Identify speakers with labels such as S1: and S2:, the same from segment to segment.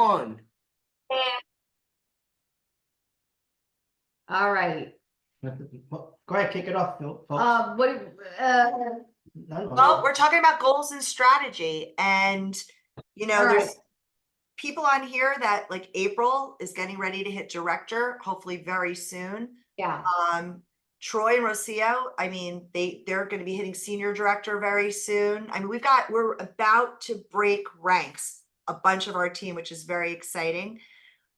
S1: One.
S2: All right.
S3: Go ahead, kick it off, Phil.
S4: Well, we're talking about goals and strategy, and there's people on here that like April is getting ready to hit director, hopefully very soon.
S2: Yeah.
S4: Troy and Rocio, I mean, they're going to be hitting senior director very soon. I mean, we're about to break ranks, a bunch of our team, which is very exciting.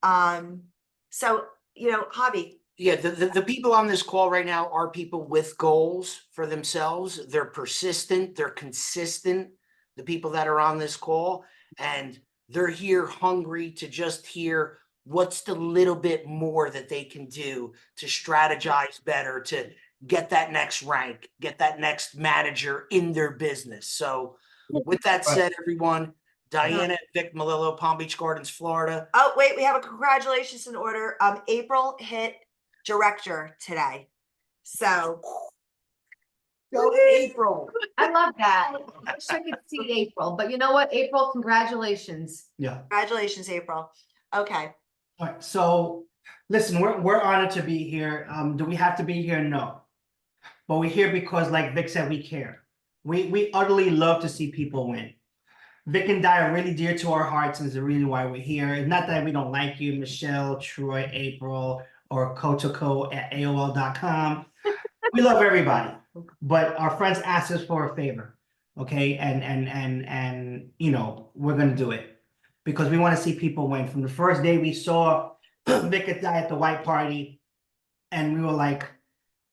S4: So, Javi.
S1: Yeah, the people on this call right now are people with goals for themselves. They're persistent, they're consistent, the people that are on this call, and they're here hungry to just hear what's the little bit more that they can do to strategize better, to get that next rank, get that next manager in their business. So with that said, everyone, Diana, Vic Malillo, Palm Beach Gardens, Florida.
S4: Oh, wait, we have a congratulations in order. April hit director today. So
S1: Go April.
S2: I love that. I wish I could see April, but you know what, April, congratulations.
S3: Yeah.
S4: Congratulations, April. Okay.
S3: All right. So listen, we're honored to be here. Do we have to be here? No. But we're here because, like Vic said, we care. We utterly love to see people win. Vic and Di are really dear to our hearts, and is the reason why we're here. It's not that we don't like you, Michelle, Troy, April, or cotoco@aol.com. We love everybody, but our friends asked us for a favor, okay? And we're gonna do it because we want to see people win. From the first day we saw Vic and Di at the white party, and we were like,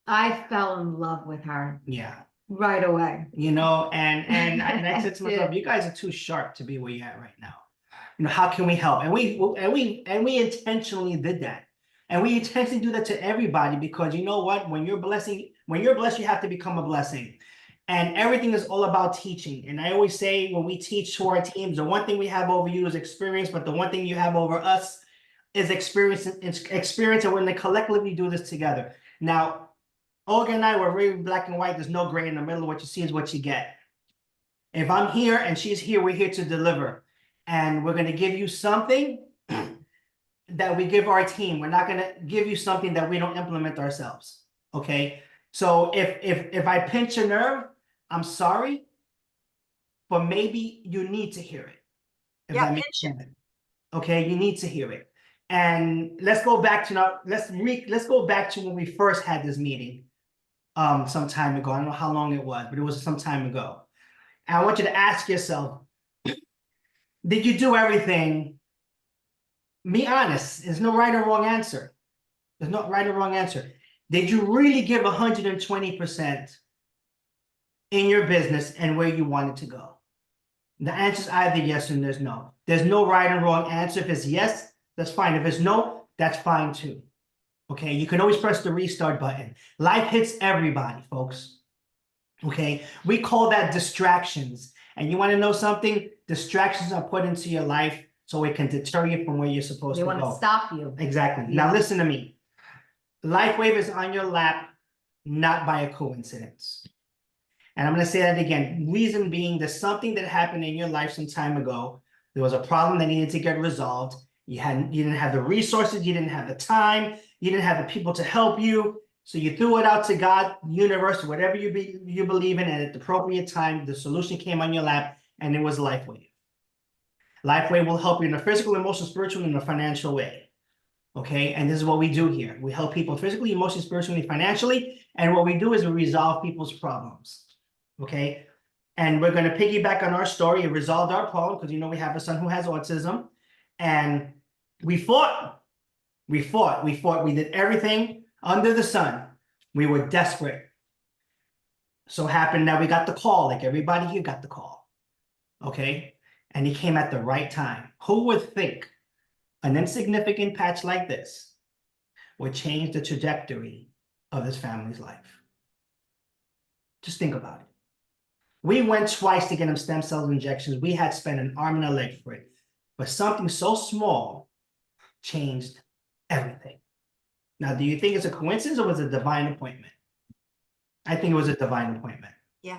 S2: I fell in love with her.
S3: yeah.
S2: Right away.
S3: And I said to myself, you guys are too sharp to be where you're at right now. How can we help? And we intentionally did that. And we intentionally do that to everybody because you know what? When you're blessed, you have to become a blessing. And everything is all about teaching. And I always say when we teach to our teams, the one thing we have over you is experience, but the one thing you have over us is experience, and we're going to collectively do this together. Now, Olga and I were very black and white. There's no gray in the middle. What you see is what you get. If I'm here and she's here, we're here to deliver. And we're going to give you something that we give our team. We're not going to give you something that we don't implement ourselves. Okay? So if I pinch a nerve, I'm sorry, but maybe you need to hear it.
S4: Yeah, pinch it.
S3: Okay, you need to hear it. And let's go back to let's go back to when we first had this meeting. Some time ago. I don't know how long it was, but it was some time ago. And I want you to ask yourself, did you do everything? Be honest. There's no right or wrong answer. There's no right or wrong answer. Did you really give 120% in your business and where you wanted to go? The answer is either yes and there's no. There's no right or wrong answer. If it's yes, that's fine. If it's no, that's fine too. Okay, you can always press the restart button. Life hits everybody, folks. Okay, we call that distractions. And you want to know something? Distractions are put into your life so it can deter you from where you're supposed to go.
S2: They want to stop you.
S3: Exactly.
S2: Yeah.
S3: Now listen to me. Lifewave is on your lap, not by a coincidence. And I'm going to say that again. Reason being, there's something that happened in your life some time ago. There was a problem that needed to get resolved. You didn't have the resources, you didn't have the time, you didn't have the people to help you. So you threw it out to God, universe, whatever you believe in, and at the appropriate time, the solution came on your lap, and it was Lifewave. Lifewave will help you in a physical, emotional, spiritual, and a financial way. Okay, and this is what we do here. We help people physically, emotionally, spiritually, financially, and what we do is we resolve people's problems. Okay, and we're going to piggyback on our story. It resolved our problem because we have a son who has autism, and we fought. We did everything under the sun. We were desperate. So happened that we got the call, like everybody here got the call. Okay, and he came at the right time. Who would think an insignificant patch like this would change the trajectory of this family's life? Just think about it. We went twice to get him stem cell injections. We had spent an arm and a leg for it. But something so small changed everything. Now, do you think it's a coincidence or was it a divine appointment? I think it was a divine appointment.
S4: Yeah.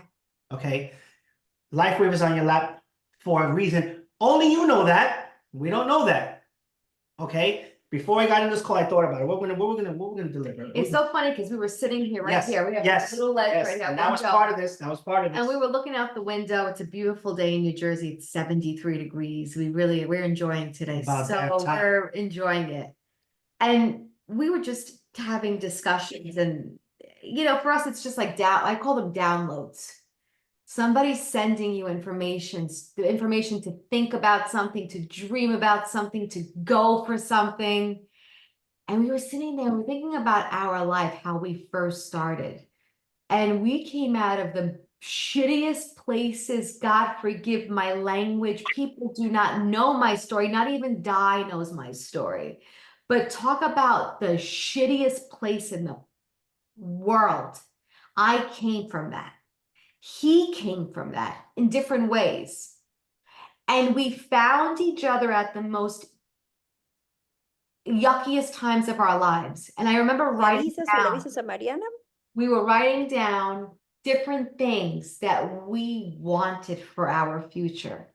S3: Okay. Lifewave is on your lap for a reason. Only you know that. We don't know that. Okay, before I got in this call, I thought about it. What we're gonna deliver.
S2: It's so funny because we were sitting here right
S3: Yes,
S2: here. We have
S3: yes,
S2: a little ledge
S3: yes,
S2: right here.
S3: and that was
S2: window.
S3: part of this. That was part of this.
S2: And we were looking out the window. It's a beautiful day in New Jersey. It's 73 degrees. We're enjoying today.
S3: About that
S2: So
S3: time.
S2: we're enjoying it. And we were just having discussions and, for us, it's just like I call them downloads. Somebody's sending you the information to think about something, to dream about something, to go for something. And we were sitting there, we're thinking about our life, how we first started. And we came out of the shittiest places. God forgive my language. People do not know my story. Not even Di knows my story. But talk about the shittiest place in the world. I came from that. He came from that in different ways. And we found each other at the most yuckiest times of our lives. And I remember writing
S5: ¿Le
S2: down,
S5: avisas a Mariana?
S2: we were writing down different things that we wanted for our future.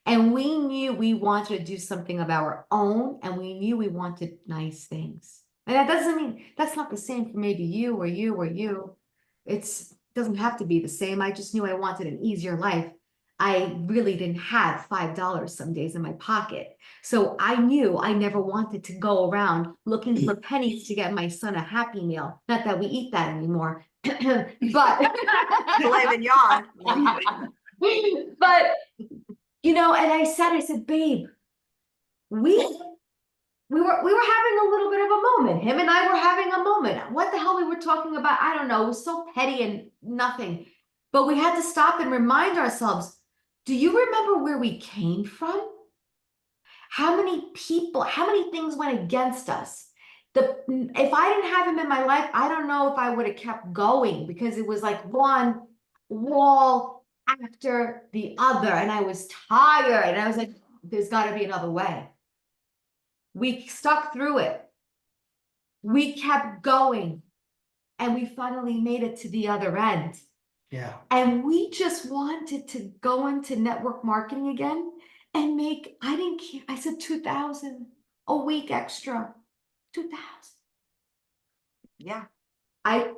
S2: And we knew we wanted to do something of our own, and we knew we wanted nice things. And that doesn't mean that's not the same for maybe you or you or you. It's doesn't have to be the same. I just knew I wanted an easier life. I really didn't have $5 some days in my pocket. So I knew I never wanted to go around looking for pennies to get my son a Happy Meal. Not that we eat that anymore, but
S4: Filet mignon.
S2: but and I said, babe, we were having a little bit of a moment. Him and I were having a moment. What the hell we were talking about? I don't know. It was so petty and nothing. But we had to stop and remind ourselves, do you remember where we came from? How many people, how many things went against us? If I didn't have him in my life, I don't know if I would have kept going, because it was like one wall after the other. And I was tired. And I was like, there's got to be another way. We stuck through it. We kept going. And we finally made it to the other end.
S3: Yeah.
S2: And we just wanted to go into network marketing again and make, I didn't care. I said 2,000 a week extra. 2,000.
S4: Yeah.
S2: I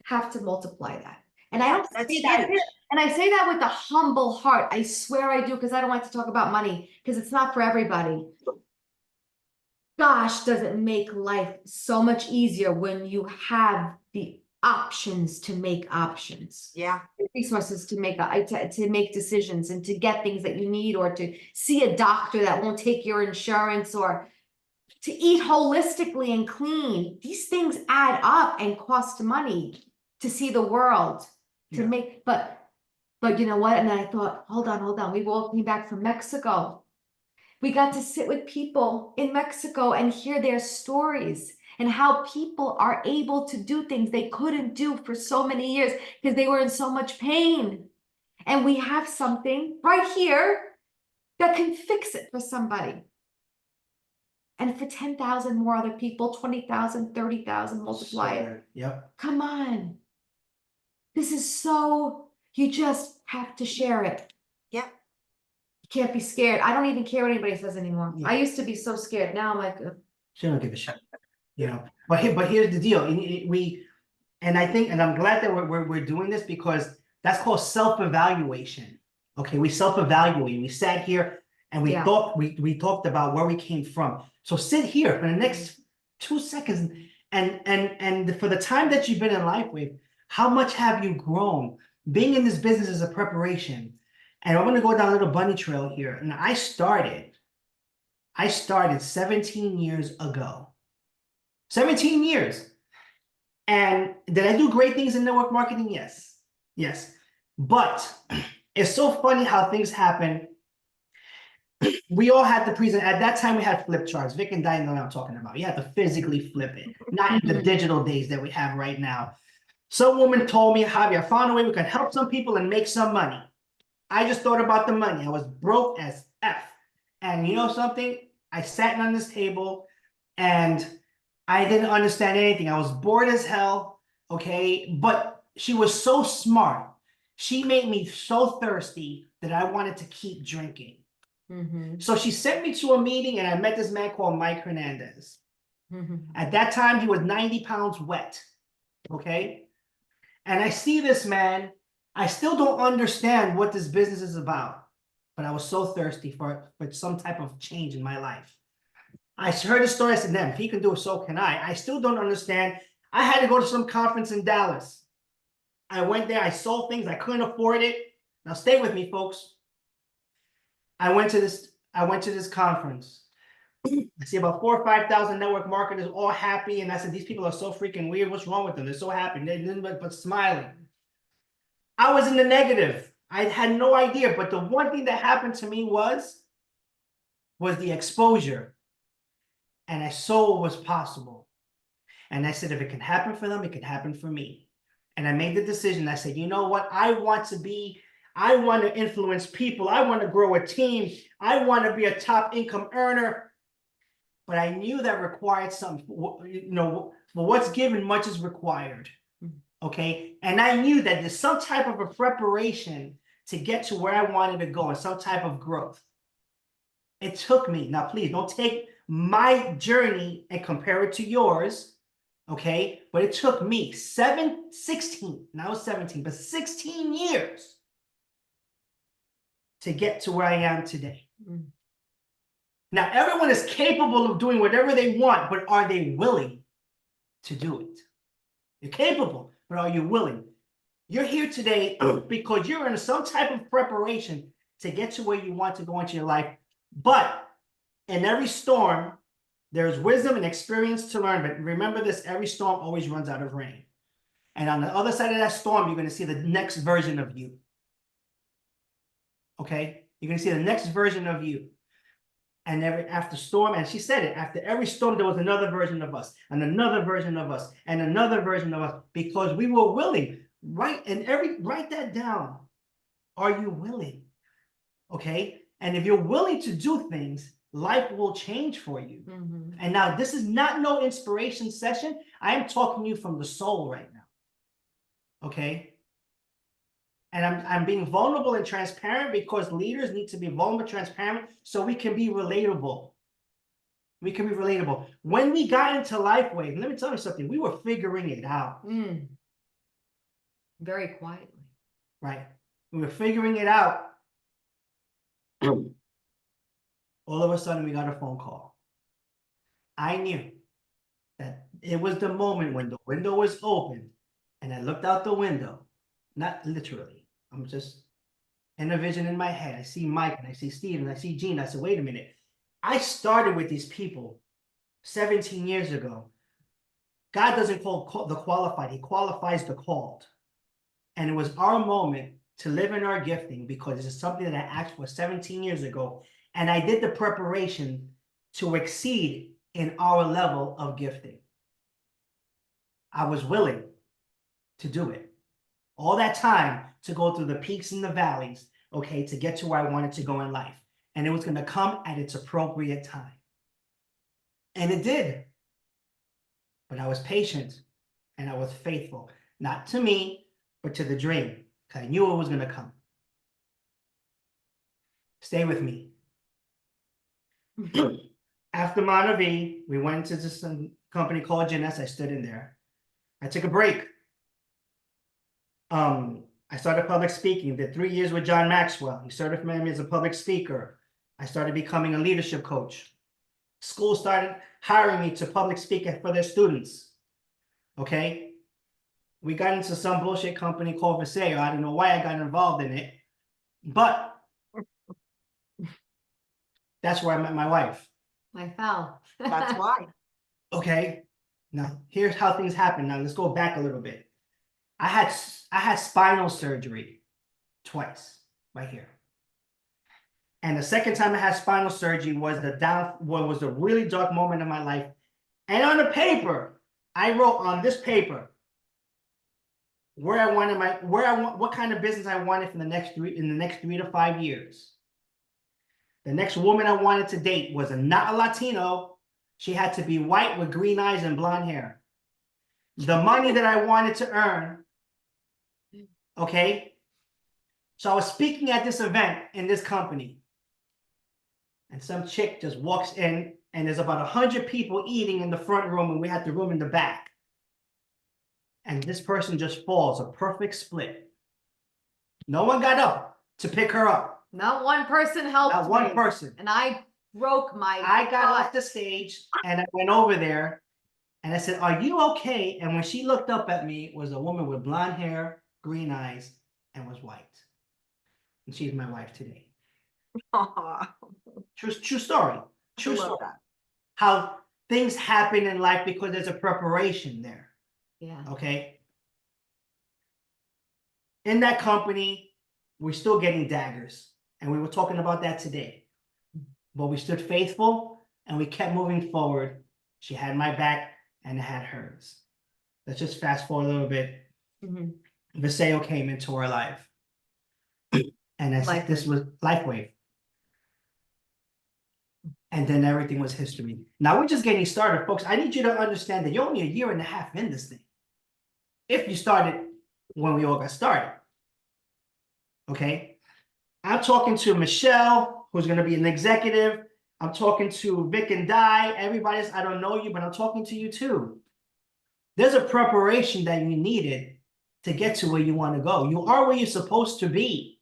S2: have to multiply that. And I don't
S4: That's
S2: say that,
S4: huge.
S2: and I say that with a humble heart. I swear I do, because I don't like to talk about money, because it's not for everybody. Gosh, does it make life so much easier when you have the options to make options.
S4: Yeah.
S2: Resources to make to make decisions and to get things that you need, or to see a doctor that won't take your insurance, or to eat holistically and clean. These things add up and cost money to see the world, to make, but you know what? And then I thought, hold on. We all came back from Mexico. We got to sit with people in Mexico and hear their stories, and how people are able to do things they couldn't do for so many years because they were in so much pain. And we have something right here that can fix it for somebody. And for 10,000 more other people, 20,000, 30,000, multiply it.
S3: Yep.
S2: Come on. This is so, you just have to share it.
S4: Yeah.
S2: You can't be scared. I don't even care what anybody says anymore.
S3: Yeah.
S2: I used to be so scared. Now I'm like,
S3: She don't give a shit. But here's the deal. And I think, and I'm glad that we're doing this, because that's called self-evaluation. Okay, we self-evaluate. We sat here and we thought, we talked about where we came from. So sit here for the next 2 seconds, and for the time that you've been in Lifewave, how much have you grown? Being in this business is a preparation. And I'm gonna go down a little bunny trail here. And I started 17 years ago. 17 years. And did I do great things in network marketing? Yes. But it's so funny how things happen. We all had to present. At that time, we had flip charts. Vic and Diane know what I'm talking about. You had to physically flip it, not in the digital days that we have right now. Some woman told me, Javi, I found a way we can help some people and make some money. I just thought about the money. I was broke as F. And you know something? I sat on this table and I didn't understand anything. I was bored as hell, okay? But she was so smart. She made me so thirsty that I wanted to keep drinking.
S2: Mhm.
S3: So she sent me to a meeting and I met this man called Mike Hernandez.
S2: Mhm.
S3: At that time, he was 90 pounds wet. Okay. And I see this man. I still don't understand what this business is about, but I was so thirsty for some type of change in my life. I heard his story. I said, "Damn, if he can do it, so can I." I still don't understand. I had to go to some conference in Dallas. I went there. I saw things. I couldn't afford it. Now stay with me, folks. I went to this conference. I see about 4,000 or 5,000 network marketers all happy. And I said, these people are so freaking weird. What's wrong with them? They're so happy. They didn't but smiling. I was in the negative. I had no idea. But the one thing that happened to me was the exposure. And I saw what was possible. And I said, if it can happen for them, it can happen for me. And I made the decision. I said, you know what? I want to influence people. I want to grow a team. I want to be a top income earner. But I knew that required something. You know, for what's given, much is required. Okay. And I knew that there's some type of a preparation to get to where I wanted to go and some type of growth. It took me. Now, please don't take my journey and compare it to yours. Okay. But it took me 16, now 17, but 16 years to get to where I am today.
S2: Mm.
S3: Now, everyone is capable of doing whatever they want, but are they willing to do it? You're capable, but are you willing? You're here today because you're in some type of preparation to get to where you want to go into your life. But in every storm, there's wisdom and experience to learn. But remember this, every storm always runs out of rain. And on the other side of that storm, you're going to see the next version of you. Okay? You're going to see the next version of you. And after storm, and she said it, after every storm, there was another version of us, and another version of us, and another version of us, because we were willing. Write that down. Are you willing? Okay. And if you're willing to do things, life will change for you.
S2: Mhm.
S3: And now this is not no inspiration session. I am talking to you from the soul right now. Okay. And I'm being vulnerable and transparent because leaders need to be vulnerable and transparent so we can be relatable. We can be relatable. When we got into Lifewave, let me tell you something, we were figuring it out.
S2: Mm. Very quietly.
S3: Right? We were figuring it out. All of a sudden, we got a phone call. I knew that it was the moment when the window was open and I looked out the window, not literally. I'm just in a vision in my head. I see Mike and I see Steve and I see Gene. I said, wait a minute. I started with these people 17 years ago. God doesn't call the qualified. He qualifies the called. And it was our moment to live in our gifting because this is something that I asked for 17 years ago. And I did the preparation to exceed in our level of gifting. I was willing to do it. All that time to go through the peaks and the valleys, okay, to get to where I wanted to go in life. And it was going to come at its appropriate time. And it did. But I was patient and I was faithful, not to me, but to the dream, because I knew it was going to come. Stay with me. After Monterey, we went to this company called Jeunesse. I stood in there. I took a break. I started public speaking, did 3 years with John Maxwell. He certified me as a public speaker. I started becoming a leadership coach. School started hiring me to public speak for their students. Okay. We got into some bullshit company called Viseo. I don't know why I got involved in it, but that's where I met my wife.
S2: I fell.
S4: That's why.
S3: Okay. Now, here's how things happen. Now, let's go back a little bit. I had spinal surgery twice right here. And the second time I had spinal surgery was was a really dark moment in my life. And on the paper, I wrote on this paper what kind of business I wanted in the next 3 to 5 years. The next woman I wanted to date was not a Latino. She had to be white with green eyes and blonde hair. The money that I wanted to earn. Okay. So I was speaking at this event in this company. And some chick just walks in and there's about 100 people eating in the front room and we had the room in the back. And this person just falls, a perfect split. No one got up to pick her up.
S2: Not one person helped
S3: Not one
S2: me,
S3: person.
S2: and I broke my.
S3: I got off
S2: butt.
S3: the stage and I went over there and I said, "Are you okay?" And when she looked up at me, it was a woman with blonde hair, green eyes, and was white. And she's my wife today.
S4: Aw,
S3: True story.
S4: I
S3: True
S4: love
S3: story.
S4: that.
S3: How things happen in life because there's a preparation there.
S2: Yeah.
S3: Okay. In that company, we're still getting daggers. And we were talking about that today. But we stood faithful and we kept moving forward. She had my back and I had hers. Let's just fast forward a little bit.
S2: Mhm.
S3: Viseo came into our life. And I said, this was Lifewave. And then everything was history. Now we're just getting started, folks. I need you to understand that you're only a year and a half in this thing. If you started when we all got started. Okay. I'm talking to Michelle, who's going to be an executive. I'm talking to Vic and Di. Everybody's, I don't know you, but I'm talking to you too. There's a preparation that you needed to get to where you want to go. You are where you're supposed to be.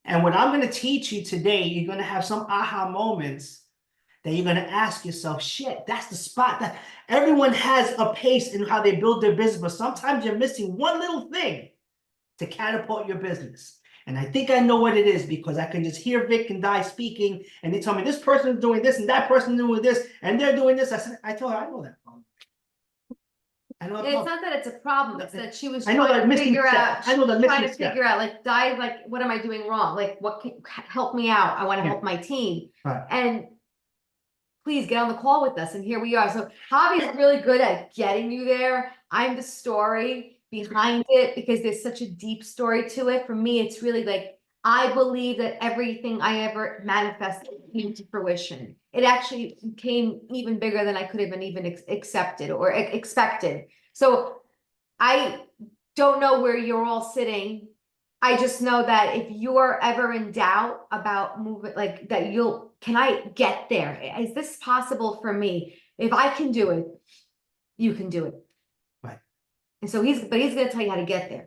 S3: And what I'm going to teach you today, you're going to have some aha moments that you're going to ask yourself, shit, that's the spot. That everyone has a pace in how they build their business, but sometimes you're missing one little thing to catapult your business. And I think I know what it is because I can just hear Vic and Di speaking and they tell me this person is doing this and that person is doing this and they're doing this. I told her, I know that problem. I know that
S2: It's
S3: problem.
S2: not that it's a problem, it's that she was
S3: I know
S2: trying
S3: that
S2: to
S3: missing
S2: figure
S3: step.
S2: out,
S3: I know the
S2: trying to
S3: missing step.
S2: figure out, like, Di, like, what am I doing wrong? Like, what can help me out? I want to
S3: Yeah.
S2: help my team.
S3: Right.
S2: And please get on the call with us. And here we are. So Javi is really good at getting you there. I'm the story behind it because there's such a deep story to it. For me, it's really like, I believe that everything I ever manifested came to fruition. It actually came even bigger than I could have even accepted or expected. So I don't know where you're all sitting. I just know that if you're ever in doubt about moving, like that can I get there? Is this possible for me? If I can do it, you can do it.
S3: Right.
S2: And so he's gonna tell you how to get there.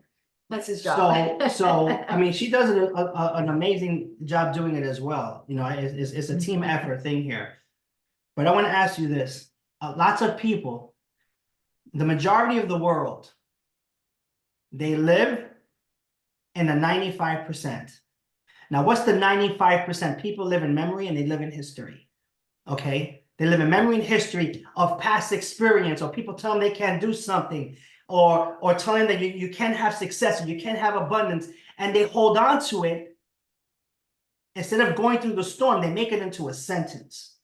S2: That's his job.
S3: So I mean, she does an amazing job doing it as well. You know, it's a team effort thing here. But I want to ask you this: lots of people, the majority of the world, they live in the 95%. Now, what's the 95%? People live in memory and they live in history. Okay, they live in memory and history of past experience, or people tell them they can't do something. Or telling that you can't have success or you can't have abundance, and they hold on to it. Instead of going through the storm, they make it into a sentence.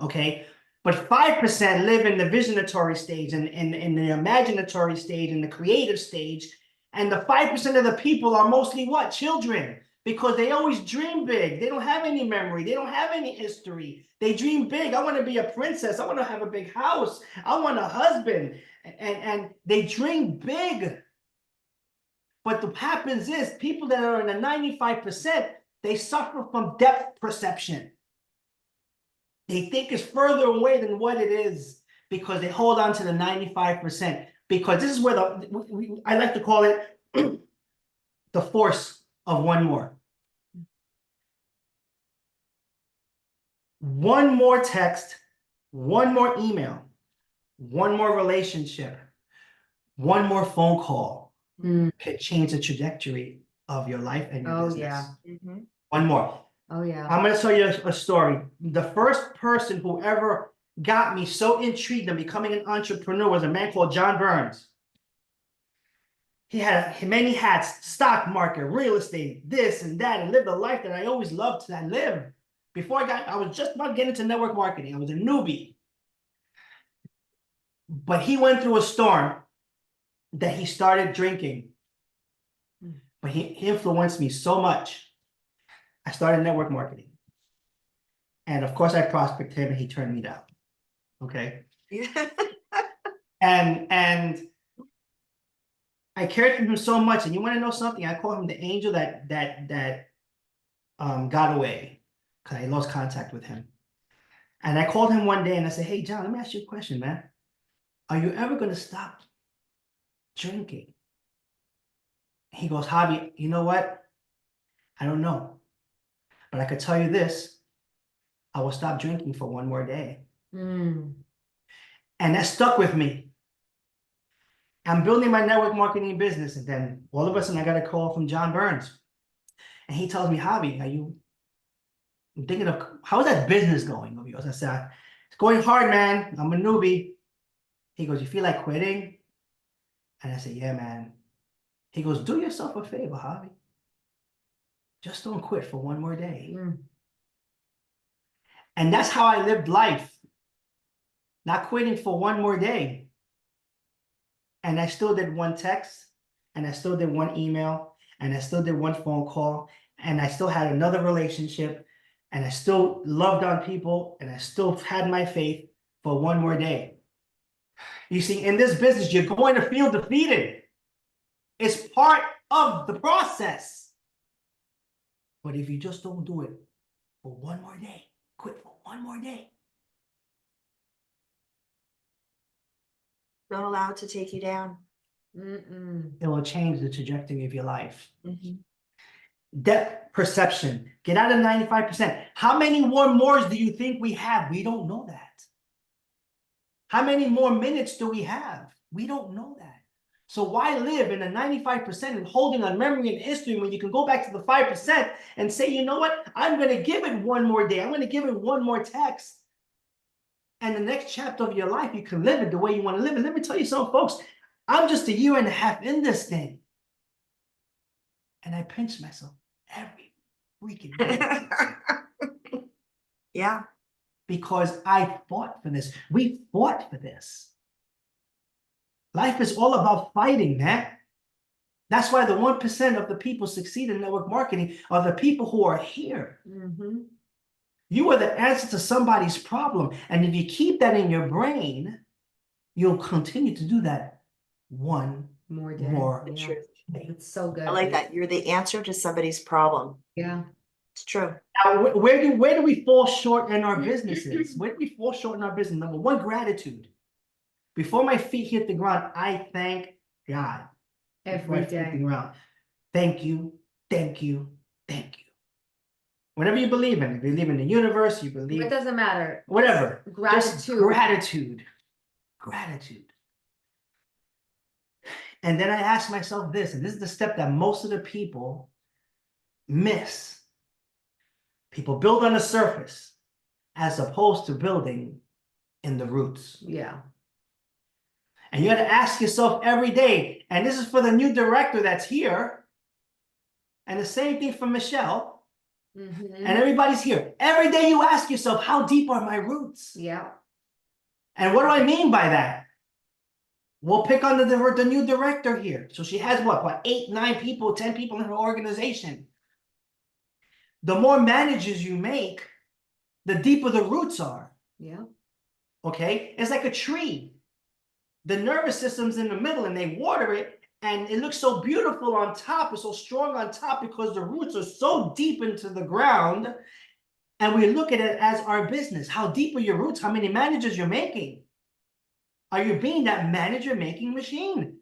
S3: Okay, but 5% live in the visionatory stage and in the imaginatory stage and the creative stage. And the 5% of the people are mostly what? Children, because they always dream big. They don't have any memory. They don't have any history. They dream big. I want to be a princess. I want to have a big house. I want a husband. And they dream big. But what happens is people that are in the 95%, they suffer from depth perception. They think it's further away than what it is because they hold on to the 95%. Because this is where I like to call it the force of one more. One more text, one more email, one more relationship, one more phone call can change the trajectory of your life and your business.
S2: Yeah.
S4: Mhm.
S3: One more.
S2: Oh yeah.
S3: I'm going to tell you a story. The first person who ever got me so intrigued in becoming an entrepreneur was a man called John Burns. He had many hats, stock market, real estate, this and that, and lived a life that I always loved to live. Before I was just about getting into network marketing. I was a newbie. But he went through a storm that he started drinking. But he influenced me so much. I started network marketing. And of course I prospected him and he turned me down. Okay. And I cared for him so much. And you want to know something? I call him the angel that got away. because I lost contact with him. And I called him one day and I said, hey, John, let me ask you a question, man. Are you ever going to stop drinking? He goes, Javi, you know what? I don't know. But I could tell you this. I will stop drinking for one more day.
S2: Mm.
S3: And that stuck with me. I'm building my network marketing business. And then all of a sudden I got a call from John Burns. And he tells me, Javi, are you thinking of, how's that business going of yours? I said, it's going hard, man. I'm a newbie. He goes, you feel like quitting? And I said, yeah, man. He goes, do yourself a favor, Javi. Just don't quit for one more day.
S2: Mm.
S3: And that's how I lived life. Not quitting for one more day. And I still did one text, and I still did one email, and I still did one phone call, and I still had another relationship, and I still loved on people, and I still had my faith for one more day. You see, in this business, you're going to feel defeated. It's part of the process. But if you just don't do it for one more day, quit for one more day.
S4: Don't allow it to take you down.
S2: Mm-mm.
S3: It will change the trajectory of your life.
S4: Mhm.
S3: Depth perception. Get out of 95%. How many more do you think we have? We don't know that. How many more minutes do we have? We don't know that. So why live in a 95% and holding on memory and history when you can go back to the 5% and say, you know what? I'm going to give it one more day. I'm going to give it one more text. And the next chapter of your life, you can live it the way you want to live it. Let me tell you something, folks. I'm just a year and a half in this thing. And I pinch myself every freaking day.
S4: Yeah.
S3: Because I fought for this. We fought for this. Life is all about fighting, man. That's why the 1% of the people succeed in network marketing are the people who are here.
S2: Mm-hmm.
S3: You are the answer to somebody's problem. And if you keep that in your brain, you'll continue to do that one
S2: More day.
S3: more
S2: Yeah.
S4: Truth.
S3: day.
S2: It's so good.
S4: I like that. You're the answer to somebody's problem.
S2: Yeah.
S4: It's true.
S3: Now, where do we fall short in our businesses? Where do we fall short in our business? Number one, gratitude. Before my feet hit the ground, I thank God. Before
S2: Every
S3: I hit the
S2: day.
S3: ground. Thank you, thank you, thank you. Whatever you believe in, if you believe in the universe, you believe
S2: It doesn't matter.
S3: whatever.
S2: Gratitude.
S3: Just gratitude. Gratitude. And then I ask myself this, and this is the step that most of the people miss. People build on the surface as opposed to building in the roots.
S2: Yeah.
S3: And you got to ask yourself every day, and this is for the new director that's here, and the same thing for Michelle,
S2: Mm-hmm.
S3: and everybody's here. Every day you ask yourself, how deep are my roots?
S2: Yeah.
S3: And what do I mean by that? We'll pick on the new director here. So she has what, 8, 9 people, 10 people in her organization. The more managers you make, the deeper the roots are.
S2: Yeah.
S3: Okay? It's like a tree. The nervous system's in the middle and they water it, and it looks so beautiful on top, it's so strong on top because the roots are so deep into the ground. And we look at it as our business. How deep are your roots? How many managers you're making? Are you being that manager making machine?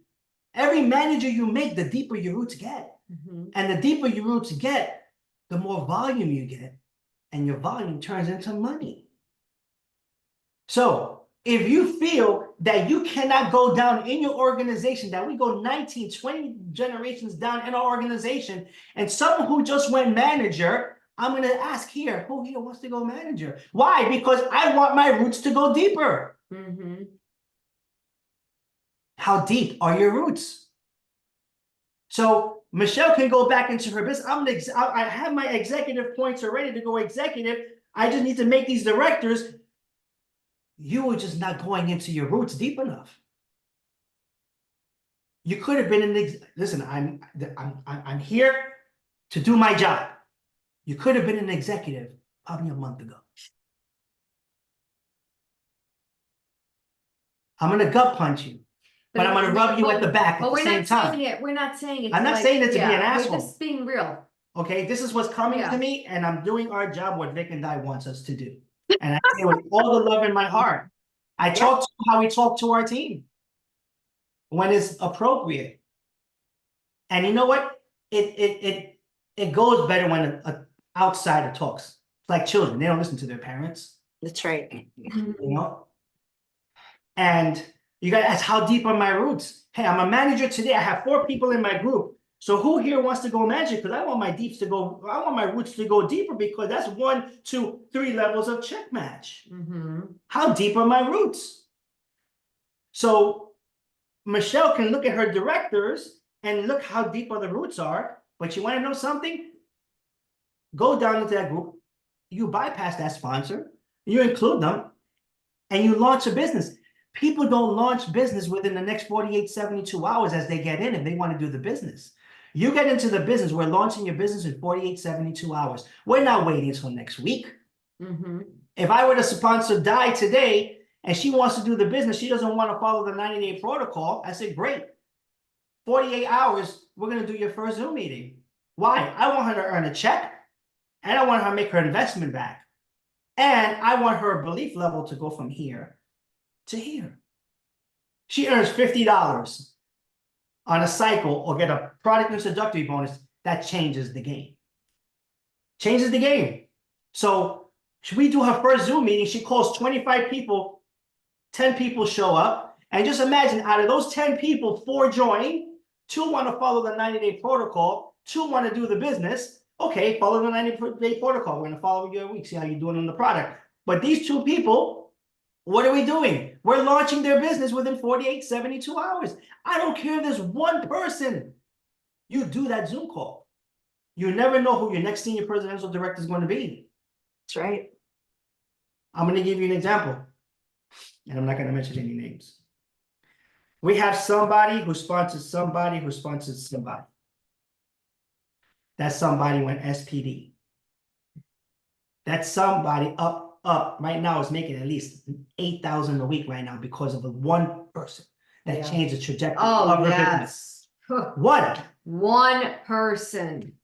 S3: Every manager you make, the deeper your roots get.
S2: Mm-hmm.
S3: And the deeper your roots get, the more volume you get. And your volume turns into money. So if you feel that you cannot go down in your organization, that we go 19, 20 generations down in our organization, and someone who just went manager, I'm going to ask here, who here wants to go manager? Why? Because I want my roots to go deeper.
S2: Mm-hmm.
S3: How deep are your roots? So Michelle can go back into her business. I have my executive points already to go executive. I just need to make these directors. You were just not going into your roots deep enough. You could have been listen, I'm here to do my job. You could have been an executive probably a month ago. I'm gonna gut punch you, but I'm gonna rub you at the back at the same time.
S2: We're not saying it.
S3: I'm not saying it to be an asshole.
S2: We're just being real.
S3: Okay, this is what's coming
S2: Yeah.
S3: to me, and I'm doing our job, what Vic and Di wants us to do. And I say it with all the love in my heart. I talk to how we talk to our team when it's appropriate. And you know what? It goes better when a outsider talks. It's like children, they don't listen to their parents,
S4: That's right.
S3: you know? And you gotta ask, how deep are my roots? Hey, I'm a manager today. I have 4 people in my group. So who here wants to go manager? Because I want my roots to go deeper, because that's 1, 2, 3 levels of check match. How deep are my roots? So Michelle can look at her directors and look how deep are the roots are. But you want to know something? Go down into that group, you bypass that sponsor, you include them, and you launch a business. People don't launch business within the next 48, 72 hours as they get in if they want to do the business. You get into the business, we're launching your business in 48, 72 hours. We're not waiting until next week. If I were to sponsor Di today and she wants to do the business, she doesn't want to follow the 90-day protocol, I said, great. 48 hours, we're going to do your first Zoom meeting. Why? I want her to earn a check, and I want her to make her investment back. And I want her belief level to go from here to here. She earns $50 on a cycle or get a product introductory bonus. That changes the game. Changes the game. So should we do her first Zoom meeting? She calls 25 people, 10 people show up. And just imagine, out of those 10 people, 4 join, 2 want to follow the 90-day protocol, 2 want to do the business. Okay, follow the 90-day protocol. We're going to follow you a week, see how you're doing on the product. But these 2 people, what are we doing? We're launching their business within 48, 72 hours. I don't care if there's 1 person. You do that Zoom call. You never know who your next senior presidential director is going to be.
S4: That's right.
S3: I'm going to give you an example, and I'm not going to mention any names. We have somebody who sponsors somebody who sponsors somebody. That somebody went SPD. That somebody up right now is making at least $8,000 a week right now because of the 1 person that changed the trajectory of her business. What?
S2: 1 person.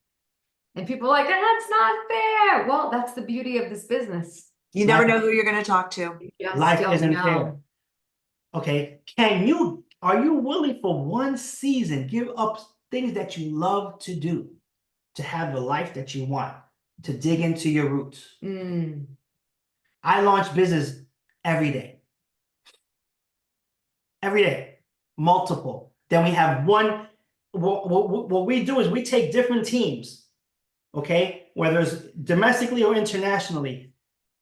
S2: And people are like, that's not fair. Well, that's the beauty of this business.
S4: You never know who you're going to talk to.
S2: You just
S3: Life
S2: don't
S3: isn't
S2: know.
S3: fair. Okay, are you willing for 1 season give up things that you love to do to have the life that you want, to dig into your roots? I launch business every day. Every day, multiple. Then we have one. What we do is we take different teams, okay, whether it's domestically or internationally,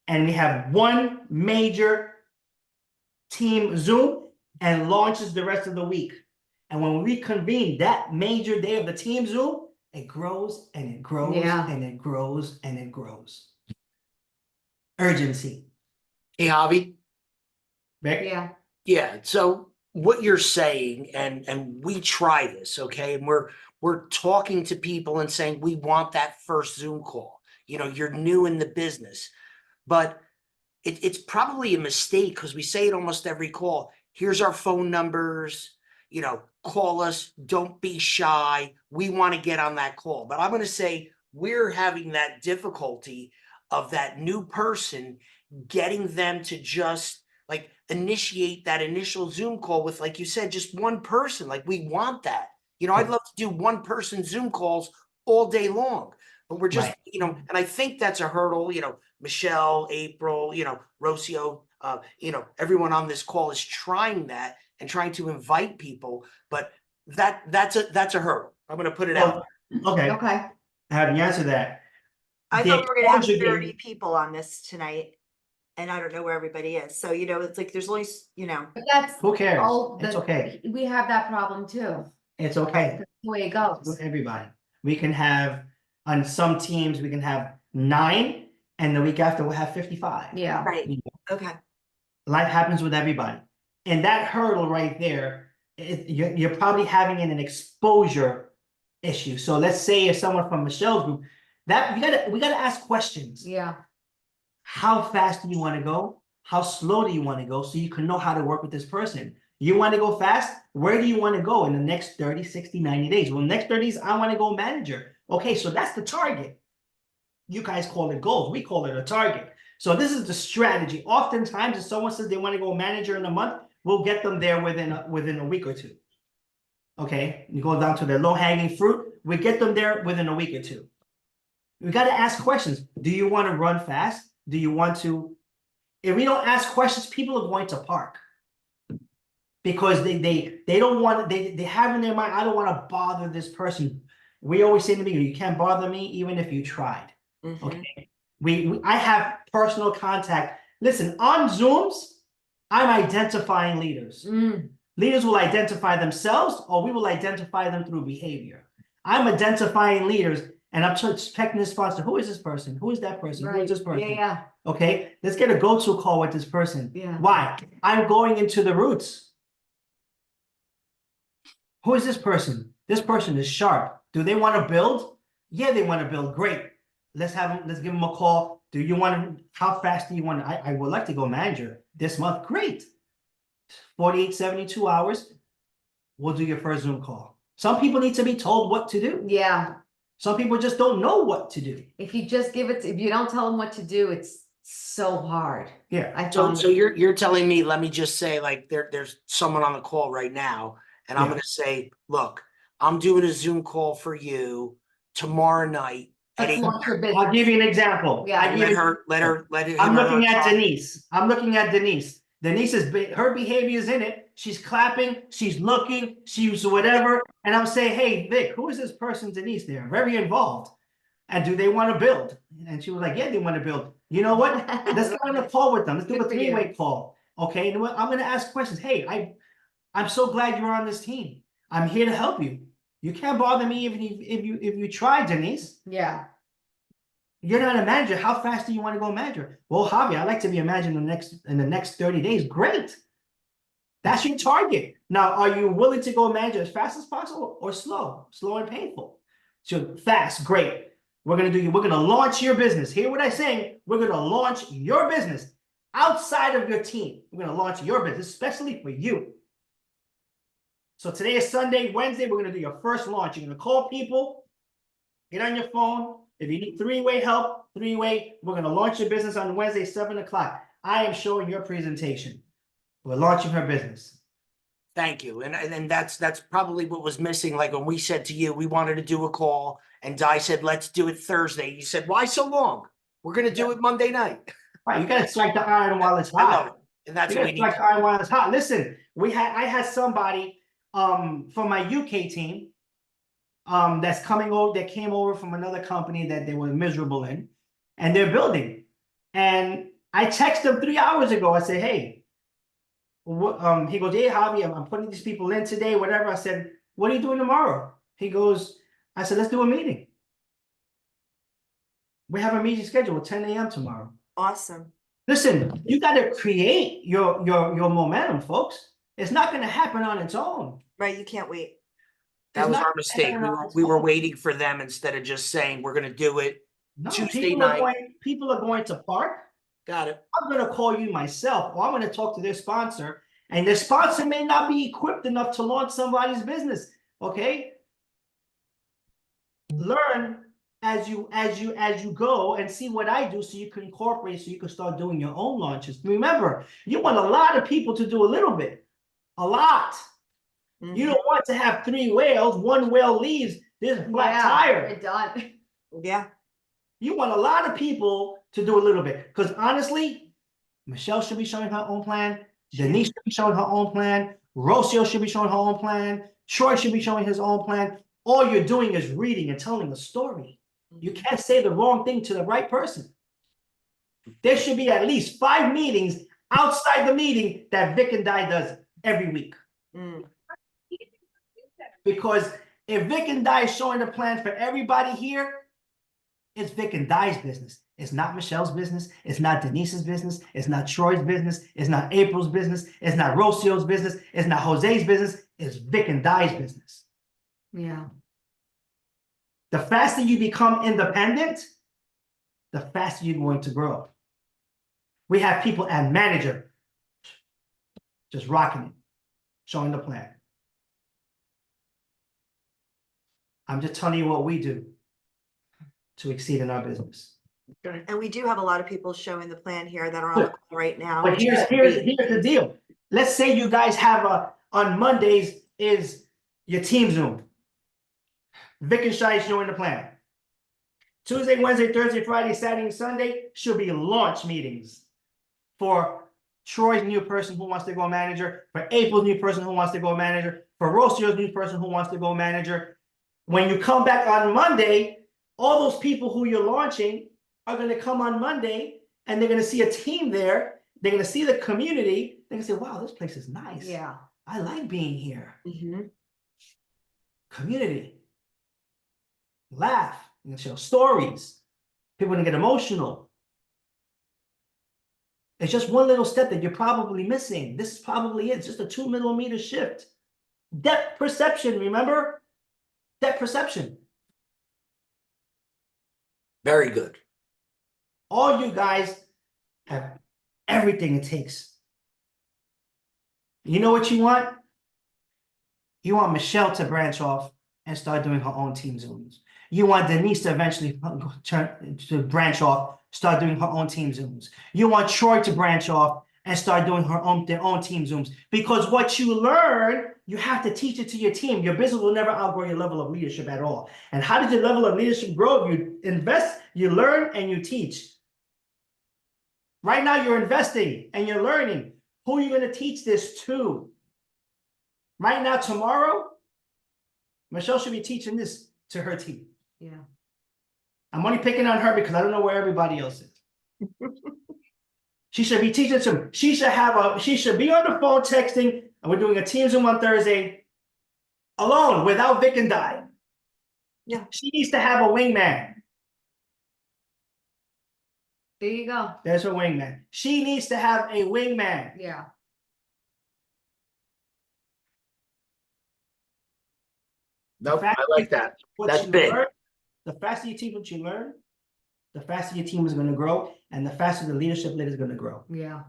S3: and we have 1 major team Zoom and launches the rest of the week. And when we convene that major day of the team Zoom, it grows and it grows and it grows and it grows. Urgency.
S1: Hey, Javi.
S3: Beck?
S2: Yeah.
S1: Yeah. So what you're saying, and we try this, okay, and we're talking to people and saying we want that first Zoom call. You know, you're new in the business, but it's probably a mistake because we say it almost every call. Here's our phone numbers. You know, call us. Don't be shy. We want to get on that call. But I'm going to say we're having that difficulty of that new person getting them to just like initiate that initial Zoom call with, like you said, just 1 person. Like we want that. You know, I'd love to do 1 person Zoom calls all day long, but we're just, you know, and I think that's a hurdle. You know, Michelle, April, you know, Rocio, you know, everyone on this call is trying that and trying to invite people, but that's a hurdle. I'm going to put it out.
S3: Okay.
S2: Okay.
S3: I have the answer to that.
S4: I
S3: The
S4: thought we were going to have
S3: exposure
S4: 30
S3: game-
S4: people on this tonight, and I don't know where everybody is. So, you know, it's like there's only, you know.
S2: But that's
S3: Who cares?
S2: all.
S3: It's okay.
S2: We have that problem too.
S3: It's okay.
S2: That's the way it goes.
S3: With everybody. We can have, on some teams, we can have 9, and the week after we'll have 55.
S2: Yeah.
S4: Right. Okay.
S3: Life happens with everybody. And that hurdle right there, you're probably having an exposure issue. So let's say if someone from Michelle's group, that we gotta ask questions.
S2: Yeah.
S3: How fast do you want to go? How slow do you want to go? So you can know how to work with this person. You want to go fast? Where do you want to go in the next 30, 60, 90 days? Well, next 30 days, I want to go manager. Okay, so that's the target. You guys call it goals. We call it a target. So this is the strategy. Oftentimes, if someone says they want to go manager in a month, we'll get them there within a week or two. Okay, you go down to the low-hanging fruit. We get them there within a week or two. We got to ask questions. Do you want to run fast? Do you want to? If we don't ask questions, people are going to park because they don't want they have in their mind, I don't want to bother this person. We always say to me, you can't bother me even if you tried.
S4: Mhm.
S3: Okay, I have personal contact. Listen, on Zooms, I'm identifying leaders. Leaders will identify themselves, or we will identify them through behavior. I'm identifying leaders, and I'm checking this sponsor. Who is this person? Who is that person? Who is this person?
S2: Yeah.
S3: Okay, let's get a go-to call with this person.
S2: Yeah.
S3: Why? I'm going into the roots. Who is this person? This person is sharp. Do they want to build? Yeah, they want to build. Great. Let's give them a call. Do you want to, how fast do you want to, I would like to go manager this month. Great. 48, 72 hours. We'll do your first Zoom call. Some people need to be told what to do.
S2: Yeah.
S3: Some people just don't know what to do.
S2: If you just if you don't tell them what to do, it's so hard.
S3: Yeah.
S2: I
S1: So,
S2: find
S1: so you're telling me, let me just say, like, there's someone on the call right now, and I'm
S3: Yeah.
S1: gonna say, look, I'm doing a Zoom call for you tomorrow night at
S2: Let's
S1: 8.
S2: launch your
S3: I'll give
S2: business.
S3: you an example.
S2: Yeah.
S3: I give you-
S1: Let it.
S3: I'm
S1: him or
S3: looking
S1: her
S3: at
S1: talk.
S3: Denise. I'm looking at Denise. Her behavior is in it. She's clapping, she's looking, she's whatever. And I'm saying, hey, Vic, who is this person, Denise? They're very involved. And do they want to build? And she was like, yeah, they want to build. You know what? Let's go on a call with them. Let's do
S2: Good
S3: a
S2: for you.
S3: three-way call. Okay. And I'm going to ask questions. Hey, I'm so glad you're on this team. I'm here to help you. You can't bother me if you try, Denise.
S2: Yeah.
S3: You're not a manager. How fast do you want to go manager? Well, Javi, I'd like to be a manager in the next 30 days. Great. That's your target. Now, are you willing to go manager as fast as possible or slow and painful? So fast, great. We're gonna launch your business. Hear what I'm saying? We're gonna launch your business outside of your team. We're gonna launch your business, especially for you. So today is Sunday. Wednesday, we're gonna do your first launch. You're gonna call people, get on your phone. If you need three-way help, we're gonna launch your business on Wednesday, 7 o'clock. I am showing your presentation. We're launching her business.
S1: Thank you. And that's probably what was missing. Like when we said to you, we wanted to do a call, and Di said, let's do it Thursday. You said, why so long? We're gonna do it Monday night.
S3: Right, you gotta strike the iron while it's
S1: I love
S3: hot.
S1: it. And that's
S3: You
S1: what
S3: gotta
S1: we need.
S3: strike the iron while it's hot. Listen, I had somebody from my UK team that's coming over, that came over from another company that they were miserable in, and they're building. And I texted them 3 hours ago. I said, hey, what, he goes, hey, Javi, I'm putting these people in today, whatever. I said, what are you doing tomorrow? He goes, I said, let's do a meeting. We have a meeting scheduled at 10 a.m. tomorrow.
S4: Awesome.
S3: Listen, you got to create your momentum, folks. It's not going to happen on its own.
S4: Right, you can't wait.
S1: That
S3: It's
S1: was
S3: not
S1: our
S3: gonna
S1: mistake.
S3: happen on its
S1: We were
S3: own.
S1: waiting for them instead of just saying, we're gonna do it
S3: No,
S1: Tuesday night.
S3: people are going to park.
S1: Got it.
S3: I'm going to call you myself, or I'm going to talk to their sponsor, and their sponsor may not be equipped enough to launch somebody's business. Okay. Learn as you go and see what I do, so you can incorporate, so you can start doing your own launches. Remember, you want a lot of people to do a little bit, a lot. You don't want to have 3 whales. 1 whale leaves, there's a flat tire.
S2: We're done.
S4: Yeah.
S3: You want a lot of people to do a little bit, because honestly, Michelle should be showing her own plan. Denise should be showing her own plan. Rocio should be showing her own plan. Troy should be showing his own plan. All you're doing is reading and telling a story. You can't say the wrong thing to the right person. There should be at least 5 meetings outside the meeting that Vic and Di does every week. Because if Vic and Di is showing the plan for everybody here, it's Vic and Di's business. It's not Michelle's business. It's not Denise's business. It's not Troy's business. It's not April's business. It's not Rocio's business. It's not Jose's business. It's Vic and Di's business.
S2: Yeah.
S3: The faster you become independent, the faster you're going to grow. We have people at manager just rocking it, showing the plan. I'm just telling you what we do. to exceed in our business.
S4: And we do have a lot of people showing the plan here that are on the
S3: Good.
S4: call right now.
S3: But
S4: which
S3: here's
S4: is
S3: here's
S4: great.
S3: here's the deal. Let's say you guys have on Mondays is your team Zoom. Vic and Shai showing the plan. Tuesday, Wednesday, Thursday, Friday, Saturday, and Sunday should be launch meetings for Troy's new person who wants to go manager, for April's new person who wants to go manager, for Rocio's new person who wants to go manager. When you come back on Monday, all those people who you're launching are going to come on Monday and they're going to see a team there. They're going to see the community. They're going to say, wow, this place is nice.
S2: Yeah.
S3: I like being here.
S4: Mhm.
S3: Community. Laugh. You can share stories. People are going to get emotional. It's just one little step that you're probably missing. This is probably it. It's just a 2 millimeter shift. Depth perception, remember? Depth perception.
S1: Very good.
S3: All you guys have everything it takes. You know what you want? You want Michelle to branch off and start doing her own team Zooms. You want Denise to eventually turn to branch off, start doing her own team Zooms. You want Troy to branch off and start doing their own team Zooms. Because what you learn, you have to teach it to your team. Your business will never outgrow your level of leadership at all. And how does your level of leadership grow? You invest, you learn, and you teach. Right now, you're investing and you're learning. Who are you going to teach this to? Right now, tomorrow, Michelle should be teaching this to her team.
S2: Yeah.
S3: I'm only picking on her because I don't know where everybody else is. She should be teaching some. She should be on the phone texting, and we're doing a team Zoom on Thursday alone without Vic and Di.
S4: Yeah.
S3: She needs to have a wingman.
S2: There you go.
S3: There's her wingman. She needs to have a wingman.
S2: Yeah.
S1: Nope,
S3: fact
S1: I like that.
S3: What
S1: That's
S3: you
S1: big.
S3: learn, the faster you teach what you learn, the faster your team is going to grow, and the faster the leadership lid is going to grow.
S2: Yeah.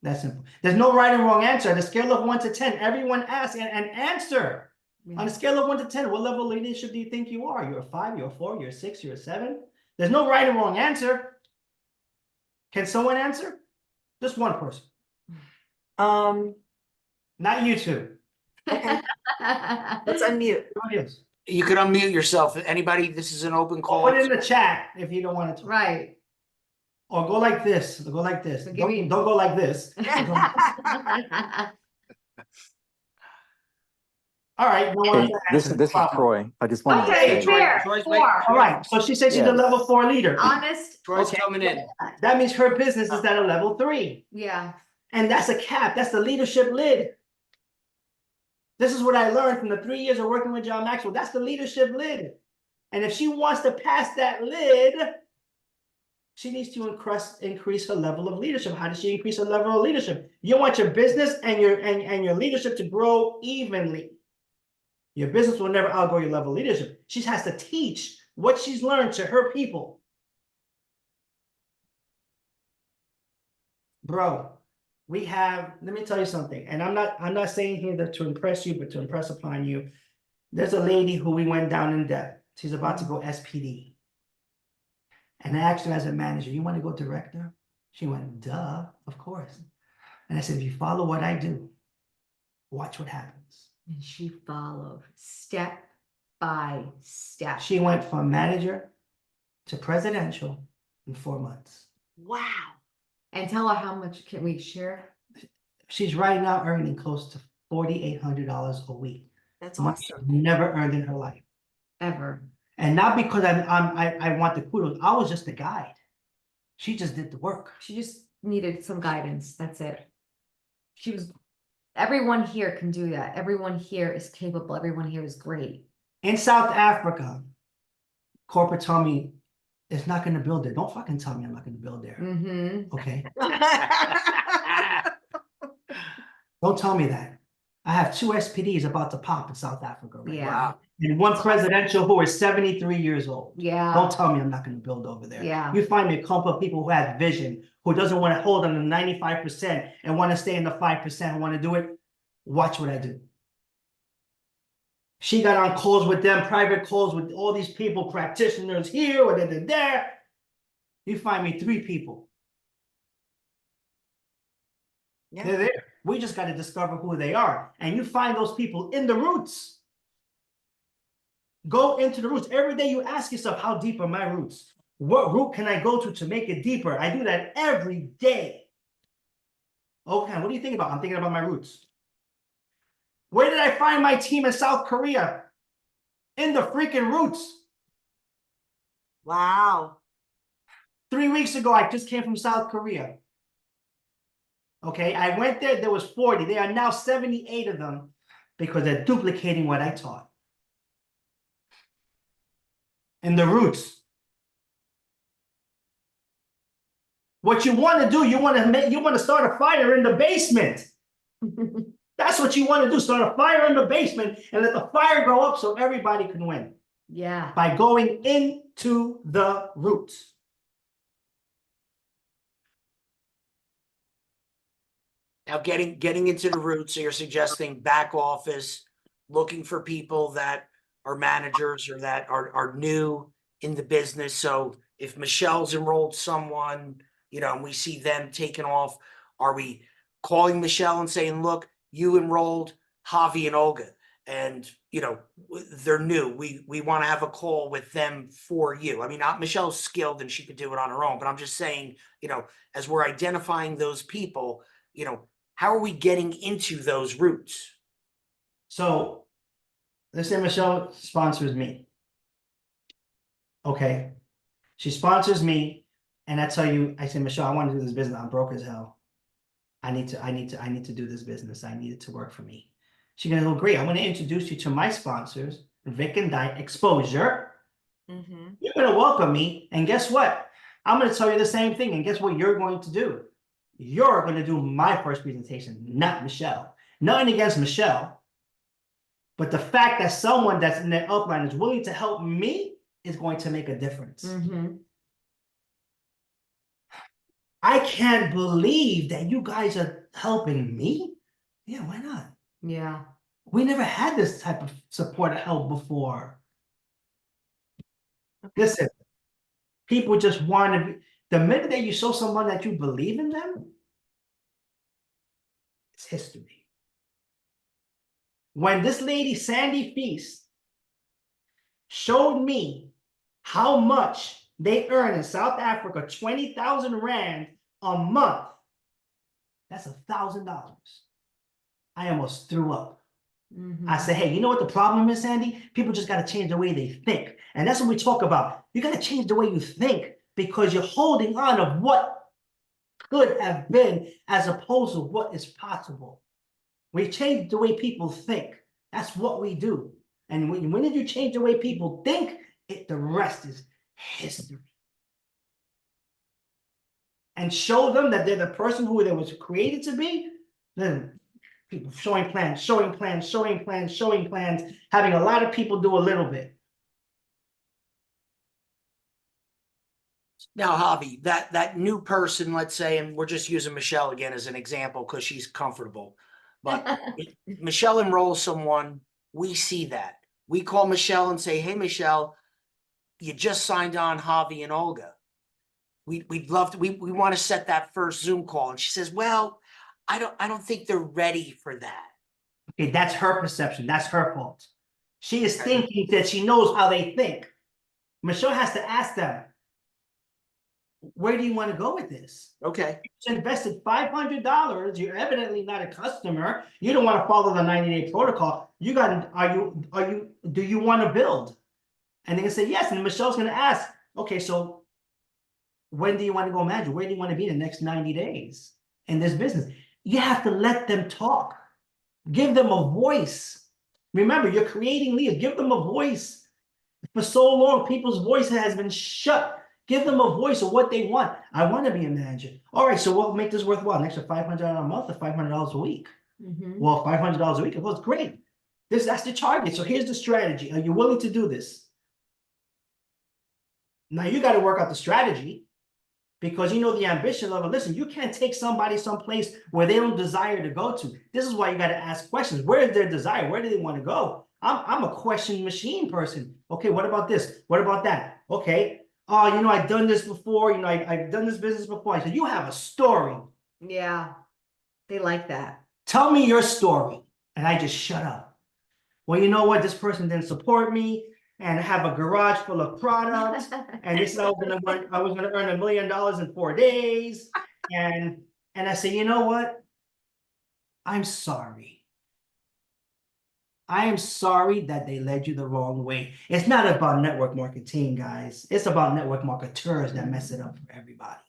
S3: That's simple. There's no right and wrong answer. On a scale of 1 to 10, everyone asks and answer. On a scale of 1 to 10, what level of leadership do you think you are? You're a 5, you're a 4, you're a 6, you're a 7? There's no right and wrong answer. Can someone answer? Just one person. Not you two.
S4: Okay, let's unmute.
S3: Somebody else.
S1: You can unmute yourself. Anybody, this is an open call.
S3: Put it in the chat if you don't want to.
S2: Right.
S3: Or go like this. Go like this.
S2: So give me-
S3: Don't go like this. All right. No one
S5: Hey,
S3: wants
S5: this
S3: to
S5: is
S3: answer.
S5: Troy. I just wanted to
S2: Okay,
S5: say,
S2: fair.
S1: Troy's
S2: 4.
S3: All right. So she said she's a
S5: Yes.
S3: level 4 leader.
S2: Honest.
S1: Troy's
S3: Okay.
S1: coming in.
S3: That means her business is at a level 3.
S2: Yeah.
S3: And that's a cap. That's the leadership lid. This is what I learned from the 3 years of working with John Maxwell. That's the leadership lid. And if she wants to pass that lid, she needs to increase her level of leadership. How does she increase her level of leadership? You want your business and your leadership to grow evenly. Your business will never outgrow your level of leadership. She has to teach what she's learned to her people. Bro, let me tell you something, and I'm not saying here that to impress you, but to impress upon you. There's a lady who we went down in debt. She's about to go SPD. And I asked her as a manager, you want to go director? She went, duh, of course. And I said, if you follow what I do, watch what happens.
S2: And she followed step by step.
S3: She went from manager to presidential in 4 months.
S4: Wow.
S2: And tell her how much can we share?
S3: She's right now earning close to $4,800 a week.
S4: That's
S3: Money
S4: awesome.
S3: never earned in her life.
S2: Ever.
S3: And not because I want the kudos. I was just a guide. She just did the work.
S2: She just needed some guidance. That's it. Everyone here can do that. Everyone here is capable. Everyone here is great.
S3: In South Africa, corporate told me it's not going to build there. Don't fucking tell me I'm not going to build there.
S2: Mm-hmm.
S3: Okay. Don't tell me that. I have 2 SPDs about to pop in South Africa right
S2: Yeah.
S3: now.
S1: Wow.
S3: And 1 presidential who is 73 years old.
S2: Yeah.
S3: Don't tell me I'm not going to build over there.
S2: Yeah.
S3: You find me a couple of people who have vision, who doesn't want to hold on to 95% and want to stay in the 5% and want to do it. Watch what I do. She got on calls with them, private calls with all these people, practitioners here or there. You find me 3 people.
S4: Yeah.
S3: They're there. We just got to discover who they are. And you find those people in the roots. Go into the roots. Every day you ask yourself, how deep are my roots? What root can I go to make it deeper? I do that every day. Okay, what do you think about? I'm thinking about my roots. Where did I find my team in South Korea? In the freaking roots.
S4: Wow.
S3: 3 weeks ago, I just came from South Korea. Okay, I went there, there was 40. There are now 78 of them because they're duplicating what I taught. In the roots. What you want to do, you want to start a fire in the basement. That's what you want to do. Start a fire in the basement and let the fire go up so everybody can win.
S2: Yeah.
S3: By going into the roots.
S1: Now, getting into the roots, so you're suggesting back office, looking for people that are managers or that are new in the business. So if Michelle's enrolled someone, and we see them taking off, are we calling Michelle and saying, look, you enrolled Javi and Olga, and they're new. We want to have a call with them for you. I mean, Michelle's skilled and she could do it on her own, but I'm just saying, as we're identifying those people, how are we getting into those roots?
S3: So let's say Michelle sponsors me. Okay. She sponsors me, and I tell you, I say, Michelle, I want to do this business. I'm broke as hell. I need to do this business. I need it to work for me. She's gonna go, great. I'm gonna introduce you to my sponsors, Vic and Di Exposure.
S4: Mm-hmm.
S3: You're gonna welcome me, and guess what? I'm gonna tell you the same thing, and guess what you're going to do? You're gonna do my first presentation, not Michelle. Nothing against Michelle, but the fact that someone that's in their upline is willing to help me is going to make a difference.
S2: Mm-hmm.
S3: I can't believe that you guys are helping me. Yeah, why not?
S2: Yeah.
S3: We never had this type of support or help before. Listen, people just want to be, the minute that you show someone that you believe in them, it's history. When this lady, Sandy Feast, showed me how much they earn in South Africa, 20,000 Rand a month, that's $1,000. I almost threw up.
S2: Mm-hmm.
S3: I said, hey, you know what the problem is, Sandy? People just got to change the way they think. And that's what we talk about. You got to change the way you think because you're holding on to what could have been as opposed to what is possible. We change the way people think. That's what we do. And when did you change the way people think? The rest is history. And show them that they're the person who they was created to be, then people showing plans, having a lot of people do a little bit.
S1: Now, Javi, that new person, let's say, and we're just using Michelle again as an example because she's comfortable, but Michelle enrolls someone, we see that. We call Michelle and say, hey, Michelle, you just signed on Javi and Olga. We'd love to, we want to set that first Zoom call. And she says, well, I don't think they're ready for that.
S3: Okay, that's her perception. That's her fault. She is thinking that she knows how they think. Michelle has to ask them, where do you want to go with this?
S1: Okay.
S3: You invested $500. You're evidently not a customer. You don't want to follow the 90-day protocol. Do you want to build? And they're gonna say yes. And Michelle's gonna ask, okay, so when do you want to go manager? Where do you want to be in the next 90 days in this business? You have to let them talk. Give them a voice. Remember, you're creating leaders. Give them a voice. For so long, people's voice has been shut. Give them a voice of what they want. I want to be a manager. All right, so what will make this worthwhile? An extra $500 a month or $500 a week?
S2: Mm-hmm.
S3: Well, $500 a week, well, it's great. That's the target. So here's the strategy. Are you willing to do this? Now you got to work out the strategy. Because you know the ambition level. Listen, you can't take somebody someplace where they don't desire to go to. This is why you got to ask questions. Where is their desire? Where do they want to go? I'm a question machine person. Okay, what about this? What about that? Okay. Oh, you know, I've done this before. You know, I've done this business before. I said, you have a story.
S2: Yeah, they like that.
S3: Tell me your story. And I just shut up. Well, you know what? This person didn't support me and have a garage full of products. And this is I was gonna earn $1 million in 4 days. And I say, you know what? I'm sorry. I am sorry that they led you the wrong way. It's not about network marketing, guys. It's about network marketers that mess it up for everybody.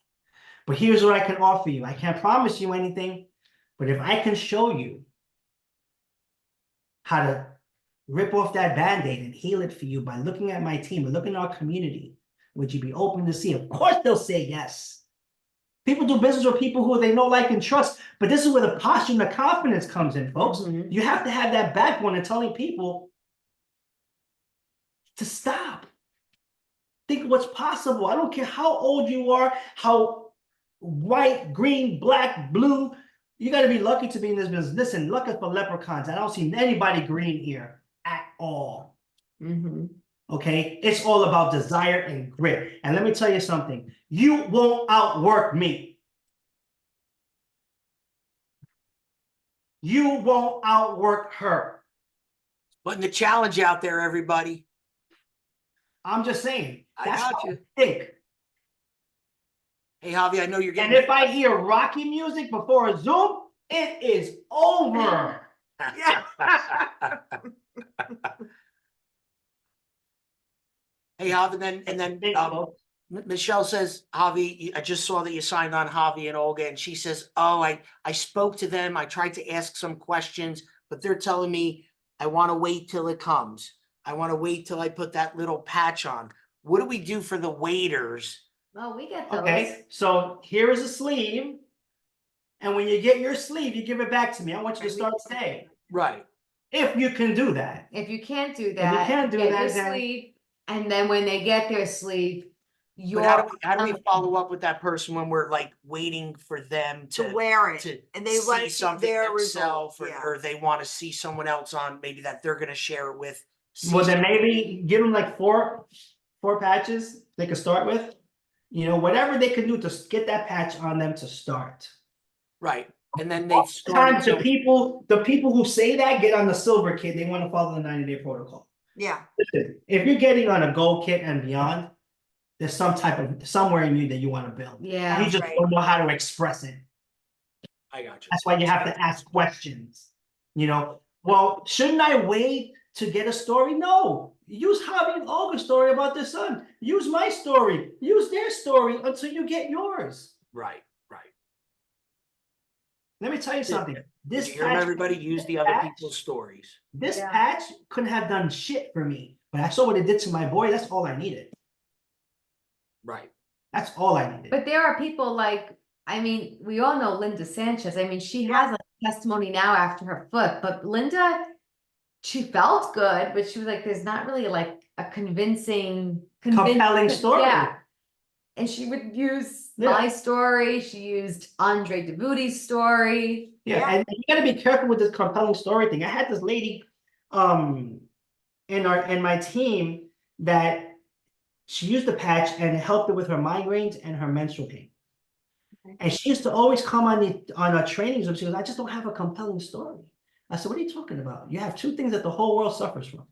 S3: But here's what I can offer you. I can't promise you anything, but if I can show you how to rip off that Band-Aid and heal it for you by looking at my team and looking at our community, would you be open to see? Of course they'll say yes. People do business with people who they know, like, and trust, but this is where the posture and the confidence comes in, folks.
S2: Mhm.
S3: You have to have that backbone and telling people to stop. Think what's possible. I don't care how old you are, how white, green, black, blue. You got to be lucky to be in this business. Listen, look at the leprechauns. I don't see anybody green here at all.
S2: Mhm.
S3: Okay, it's all about desire and grit. And let me tell you something, you won't outwork me. You won't outwork her.
S1: Putting the challenge out there, everybody.
S3: I'm just saying.
S1: I
S3: That's
S1: got
S3: how
S1: you.
S3: I think.
S1: Hey, Javi, I know you're
S3: And
S1: getting.
S3: if I hear Rocky music before a Zoom, it is over.
S4: Yeah.
S1: Hey, Javi, and then Michelle says, Javi, I just saw that you signed on Javi and Olga, and she says, oh, I spoke to them. I tried to ask some questions, but they're telling me I want to wait till it comes. I want to wait till I put that little patch on. What do we do for the waiters?
S2: Oh, we get those.
S3: Okay, so here is a sleeve. And when you get your sleeve, you give it back to me. I want you to start today.
S1: Right.
S3: If you can do that.
S2: If you can't do that,
S3: can't do
S2: get
S3: that,
S2: your
S3: then-
S2: sleeve, and then when they get their sleeve,
S1: But how do we follow up with that person when we're like waiting for them
S4: To
S1: to
S4: wear it,
S1: to
S4: and they want
S1: see
S4: to see
S1: something
S4: their
S1: themselves,
S4: result, yeah.
S1: or they want to see someone else on maybe that they're going to share it with. see
S3: Well, then
S1: some-
S3: maybe give them like four patches they can start with. You know, whatever they can do to get that patch on them to start.
S1: Right. And then they've
S3: Sometimes
S1: started.
S3: the people who say that get on the silver kit. They want to follow the 90-day protocol.
S4: Yeah,
S3: Listen, if you're getting on a gold kit and beyond, there's somewhere in you that you want to build.
S2: Yeah.
S3: You just
S4: Right.
S3: don't know how to express it.
S1: I got you.
S3: That's why you have to ask questions. You know, well, shouldn't I wait to get a story? No. Use Javi and Olga's story about their son. Use my story. Use their story until you get yours.
S1: Right.
S3: Let me tell you something.
S1: Did
S3: This
S1: you hear 'em,
S3: patch,
S1: everybody? Use the other people's stories.
S3: this
S2: Yeah.
S3: patch couldn't have done shit for me, but I saw what it did to my boy. That's all I needed.
S1: Right.
S3: That's all I needed.
S2: But there are people like, I mean, we all know Linda Sanchez. I mean, she
S4: Yeah.
S2: has a testimony now after her foot, but Linda, she felt good, but she was like, there's not really like a
S3: Compelling story.
S2: Yeah. And she would use my story. She used Andre DeVuti's story.
S3: Yeah,
S4: Yeah.
S3: and you gotta be careful with this compelling story thing. I had this lady in my team that she used the patch and it helped her with her migraines and her menstrual pain. And she used to always come on our trainings and she goes, I just don't have a compelling story. I said, what are you talking about? You have two things that the whole world suffers from.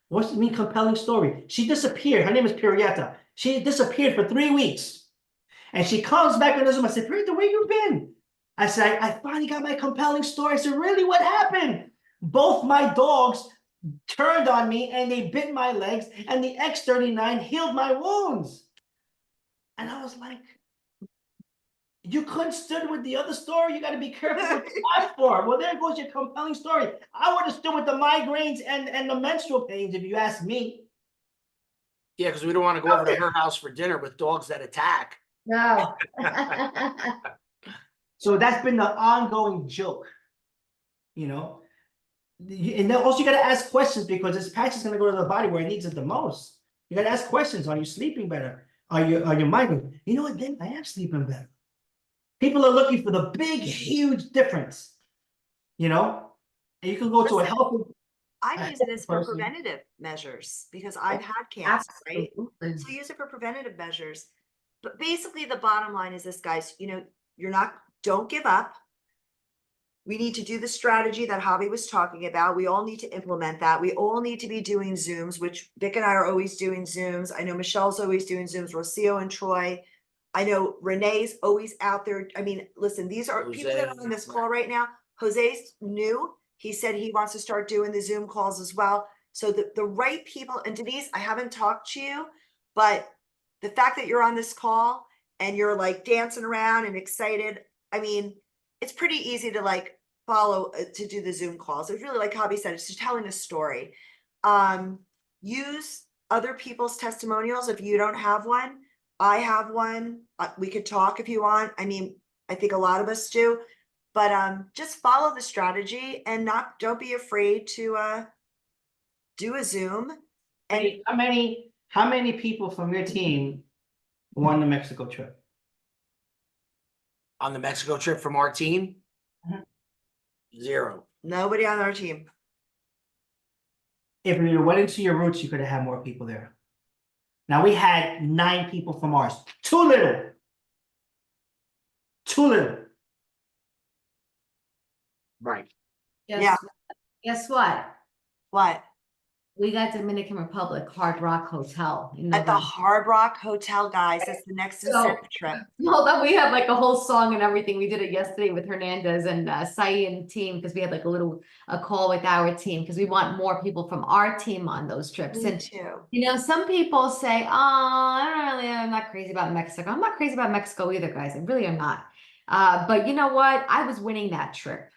S3: What's the mean compelling story? She disappeared. Her name is Pirieta. She disappeared for 3 weeks. And she comes back on the Zoom. I said, Pirieta, where you been? I said, I finally got my compelling story. I said, really, what happened? Both my dogs turned on me and they bit my legs and the X39 healed my wounds. And I was like, you couldn't stood with the other story. You got to be careful what you ask for. Well, there goes your compelling story. I would have stood with the migraines and the menstrual pains if you ask me.
S1: Yeah, because we don't want to go over to her house for dinner with dogs that attack.
S2: No.
S3: So that's been the ongoing joke, you know. And then also you got to ask questions because this patch is going to go to the body where it needs it the most. You got to ask questions. Are you sleeping better? Are you migrating? You know what, then I am sleeping better. People are looking for the big, huge difference. You know? And you can go to a
S4: Listen,
S3: healthy.
S4: I'm using this for
S3: person.
S4: preventative measures because I've had cancer, right?
S2: Absolutely.
S4: So use it for preventative measures. But basically the bottom line is this, guys, don't give up. We need to do the strategy that Javi was talking about. We all need to implement that. We all need to be doing Zooms, which Vic and I are always doing Zooms. I know Michelle's always doing Zooms, Rocio and Troy. I know Renee's always out there. I mean, listen, these are people that are on this call right now. Jose's new. He said he wants to start doing the Zoom calls as well. So the right people, and Denise, I haven't talked to you, but the fact that you're on this call and you're like dancing around and excited, I mean, it's pretty easy to like follow to do the Zoom calls. It's really like Javi said, it's just telling a story. Use other people's testimonials if you don't have one. I have one. We could talk if you want. I mean, I think a lot of us do, but just follow the strategy and don't be afraid to do a Zoom. And
S3: How many people from your team won the Mexico trip?
S1: On the Mexico trip from our team?
S3: Mhm.
S1: 0.
S4: nobody on our team.
S3: If you went into your roots, you could have had more people there. Now we had 9 people from ours. Too little. Too little.
S1: Right.
S4: Yeah.
S2: Guess what?
S4: What?
S2: We got Dominican Republic Hard Rock Hotel in
S4: At the
S2: November.
S4: Hard Rock Hotel, guys. That's the next incentive trip.
S2: Well, then we have like a whole song and everything. We did it yesterday with Hernandez and Sai and team because we had like a call with our team because we want more people from our team on those trips.
S4: Me
S2: And
S4: too.
S2: some people say, "Oh, I'm not crazy about Mexico." I'm not crazy about Mexico either, guys. I really am not. But you know what? I was winning that trip.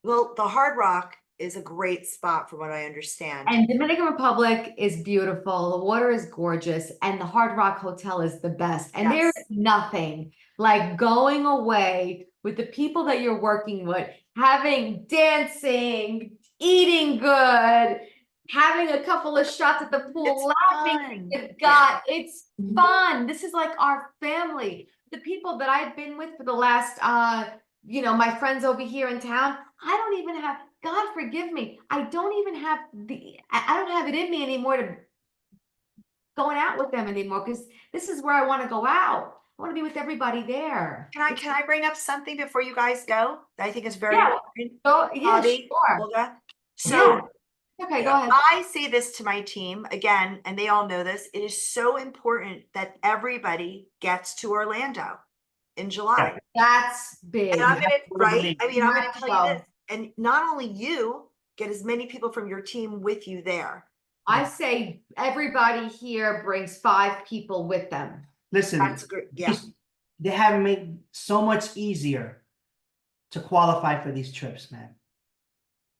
S4: Well, the Hard Rock is a great spot from what I understand.
S2: And Dominican Republic is beautiful. The water is gorgeous, and the Hard Rock Hotel is the best. And
S4: Yes.
S2: there's nothing like going away with the people that you're working with, having dancing, eating good, having a couple of shots at the pool,
S4: It's
S2: laughing.
S4: fun.
S2: It's fun. This is like our family. The people that I've been with for the last my friends over here in town, I don't even have, God forgive me, I don't even have I don't have it in me anymore to going out with them anymore because this is where I want to go out. I want to be with everybody there.
S4: Can I bring up something before you guys go that I think is very
S2: Yeah.
S4: important?
S2: Oh, yeah,
S4: Javi,
S2: sure.
S4: Olga? So
S2: Okay, go
S1: Yeah.
S2: ahead.
S4: I say this to my team again, and they all know this. It is so important that everybody gets to Orlando in July.
S2: That's big.
S4: And I'm gonna, right?
S3: believe
S4: I mean, I'm gonna
S2: Have to
S4: tell you
S2: go.
S4: this, and not only you, get as many people from your team with you there.
S2: I say everybody here brings 5 people with them.
S3: Listen,
S4: That's great. Yeah.
S3: they have made so much easier to qualify for these trips, man.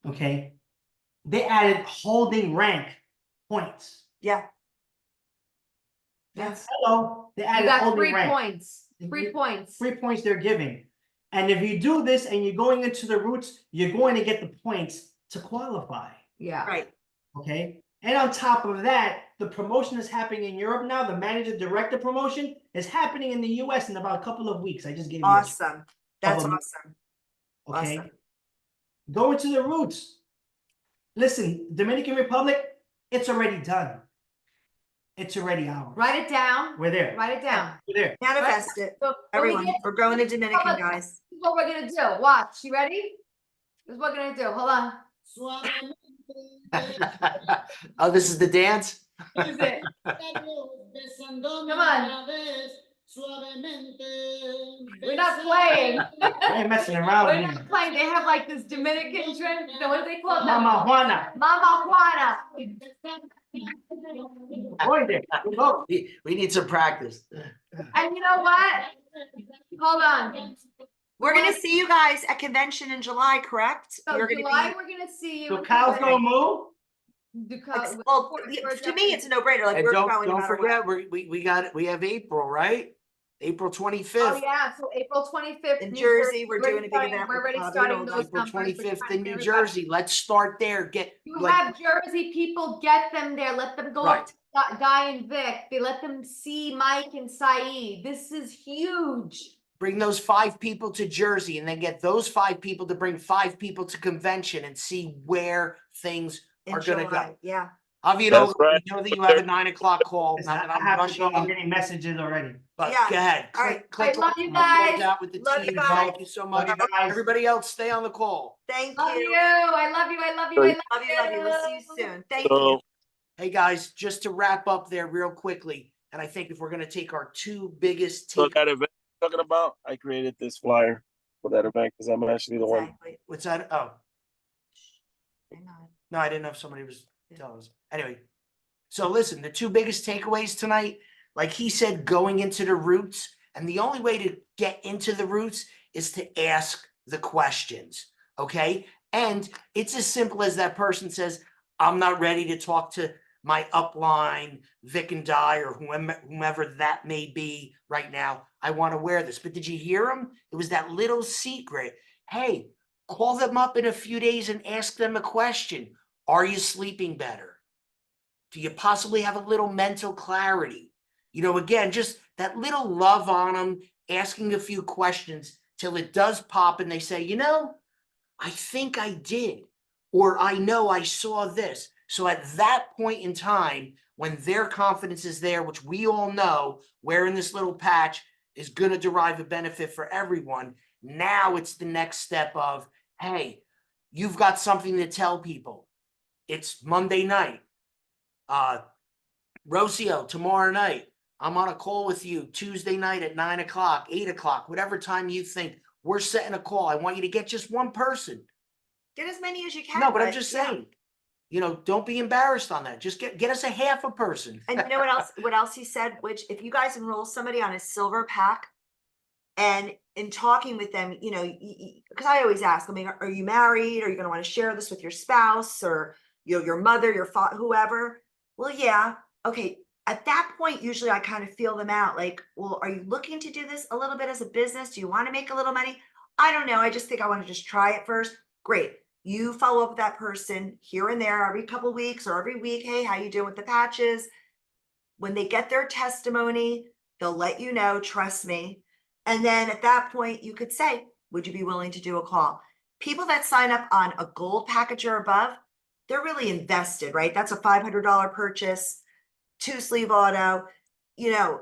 S3: Okay? They added holding rank points.
S4: Yeah.
S2: That's
S3: Hello, they
S2: you
S3: added
S2: got
S3: holding
S2: 3
S3: rank.
S2: points. 3 points.
S3: 3 points they're giving. And if you do this and you're going into the roots, you're going to get the points to qualify.
S2: Yeah.
S4: Right.
S3: Okay. And on top of that, the promotion is happening in Europe now. The manager director promotion is happening in the US in about a couple of weeks. I just gave you
S4: Awesome. That's
S3: Couple of-
S4: awesome.
S3: okay.
S4: Awesome.
S3: Go into the roots. Listen, Dominican Republic, it's already done. It's already ours.
S2: Write it down.
S3: We're there.
S2: Write it down.
S3: We're there.
S4: Manifest it.
S2: So when we
S4: Everyone,
S2: get
S4: we're going to
S2: Dominican
S4: Dominican,
S2: Republic,
S4: guys.
S2: This is what we're gonna do. Watch. You ready? This is what we're gonna do. Hold on.
S1: Oh, this is the dance?
S2: This is it. Come on. We're not playing.
S3: I ain't messing around
S2: We're
S3: with
S2: not
S3: you.
S2: playing. They have like this Dominican drink. What do they call it?
S3: Mama Juana.
S2: Mama Juana.
S3: Going there. Go.
S1: We need some practice.
S2: And you know what? Hold on.
S4: We're gonna see you guys at convention in July, correct?
S2: So
S4: You're gonna
S2: July,
S4: be.
S2: we're gonna see you.
S3: So cows gonna move?
S4: Well, to me, it's a no-brainer. Like
S1: And
S4: we're
S1: don't
S4: going no matter what.
S1: forget, we have April, right? April
S2: Oh,
S1: 25th.
S2: yeah, so April 25th.
S4: In Jersey, we're doing a big event
S2: We're
S4: with
S2: already
S4: Javi and
S2: starting
S4: Olga.
S2: those
S1: April
S2: numbers. We're
S1: 25th
S2: trying
S1: in
S2: to
S1: New
S2: get everybody.
S1: Jersey. Let's start there. Get
S2: You
S1: like
S2: have Jersey people, get them there, let them go up to Guy and Vic, they let them see Mike and Saeed, this is huge.
S1: bring those 5 people to Jersey and then get those 5 people to bring 5 people to convention and see where things
S4: In
S1: are gonna
S4: July,
S1: go.
S4: yeah.
S1: Javi and
S5: That's
S1: Olga,
S5: right.
S1: we know that you have a 9 o'clock call.
S3: Listen,
S1: Not that
S3: I
S1: I'm
S3: have to
S1: rushing
S3: go. I'm
S1: you,
S3: getting messages already.
S1: but
S4: Yeah.
S1: go ahead.
S4: All right.
S1: Click
S2: I love
S1: on
S2: you
S1: it. We'll close
S2: guys.
S1: out with the
S4: Love you
S1: team.
S4: guys.
S1: Thank you so much.
S3: Love you guys.
S1: Everybody else, stay on the call.
S4: Thank
S2: Love you,
S4: you.
S2: I love you, I love you, I love
S4: Love you, love you. We'll see you soon. Thank
S5: So,
S4: you.
S1: Hey, guys, just to wrap up there real quickly, and I think if we're gonna take our 2 biggest
S5: so
S1: take,
S5: that event you're talking about, I created this flyer for that event because I'm actually the one.
S4: Exactly.
S1: what's that? Oh,
S4: Hang on.
S1: no, I didn't know if somebody was telling us. Anyway, so listen, the 2 biggest takeaways tonight, like he said, going into the roots, and the only way to get into the roots is to ask the questions, okay? And it's as simple as that person says, I'm not ready to talk to my upline, Vic and Di, or whomever that may be right now. I want to wear this. But did you hear him? It was that little secret. Hey, call them up in a few days and ask them a question. Are you sleeping better? Do you possibly have a little mental clarity? You know, again, just that little love on them, asking a few questions till it does pop and they say, you know, I think I did, or I know I saw this. So at that point in time, when their confidence is there, which we all know wearing this little patch is going to derive a benefit for everyone, now it's the next step of, hey, you've got something to tell people. It's Monday night. Rocio, tomorrow night, I'm on a call with you Tuesday night at 9 o'clock, 8 o'clock, whatever time you think. We're setting a call. I want you to get just one person.
S4: Get as many as you can.
S1: No, but I'm just
S4: yeah.
S1: saying, you know, don't be embarrassed on that. Just get us a half a person.
S4: And you know what else? What else he said? Which if you guys enroll somebody on a silver pack, and in talking with them, you know, because I always ask, I mean, are you married? Are you going to want to share this with your spouse or your mother, your father, whoever? Well, yeah. Okay. At that point, usually I kind of feel them out. Like, well, are you looking to do this a little bit as a business? Do you want to make a little money? I don't know. I just think I want to just try it first. Great. You follow up with that person here and there every couple of weeks or every week. Hey, how you doing with the patches? When they get their testimony, they'll let you know, trust me. And then at that point, you could say, would you be willing to do a call? People that sign up on a gold package or above, they're really invested, right? That's a $500 purchase, 2-sleeve auto, you know,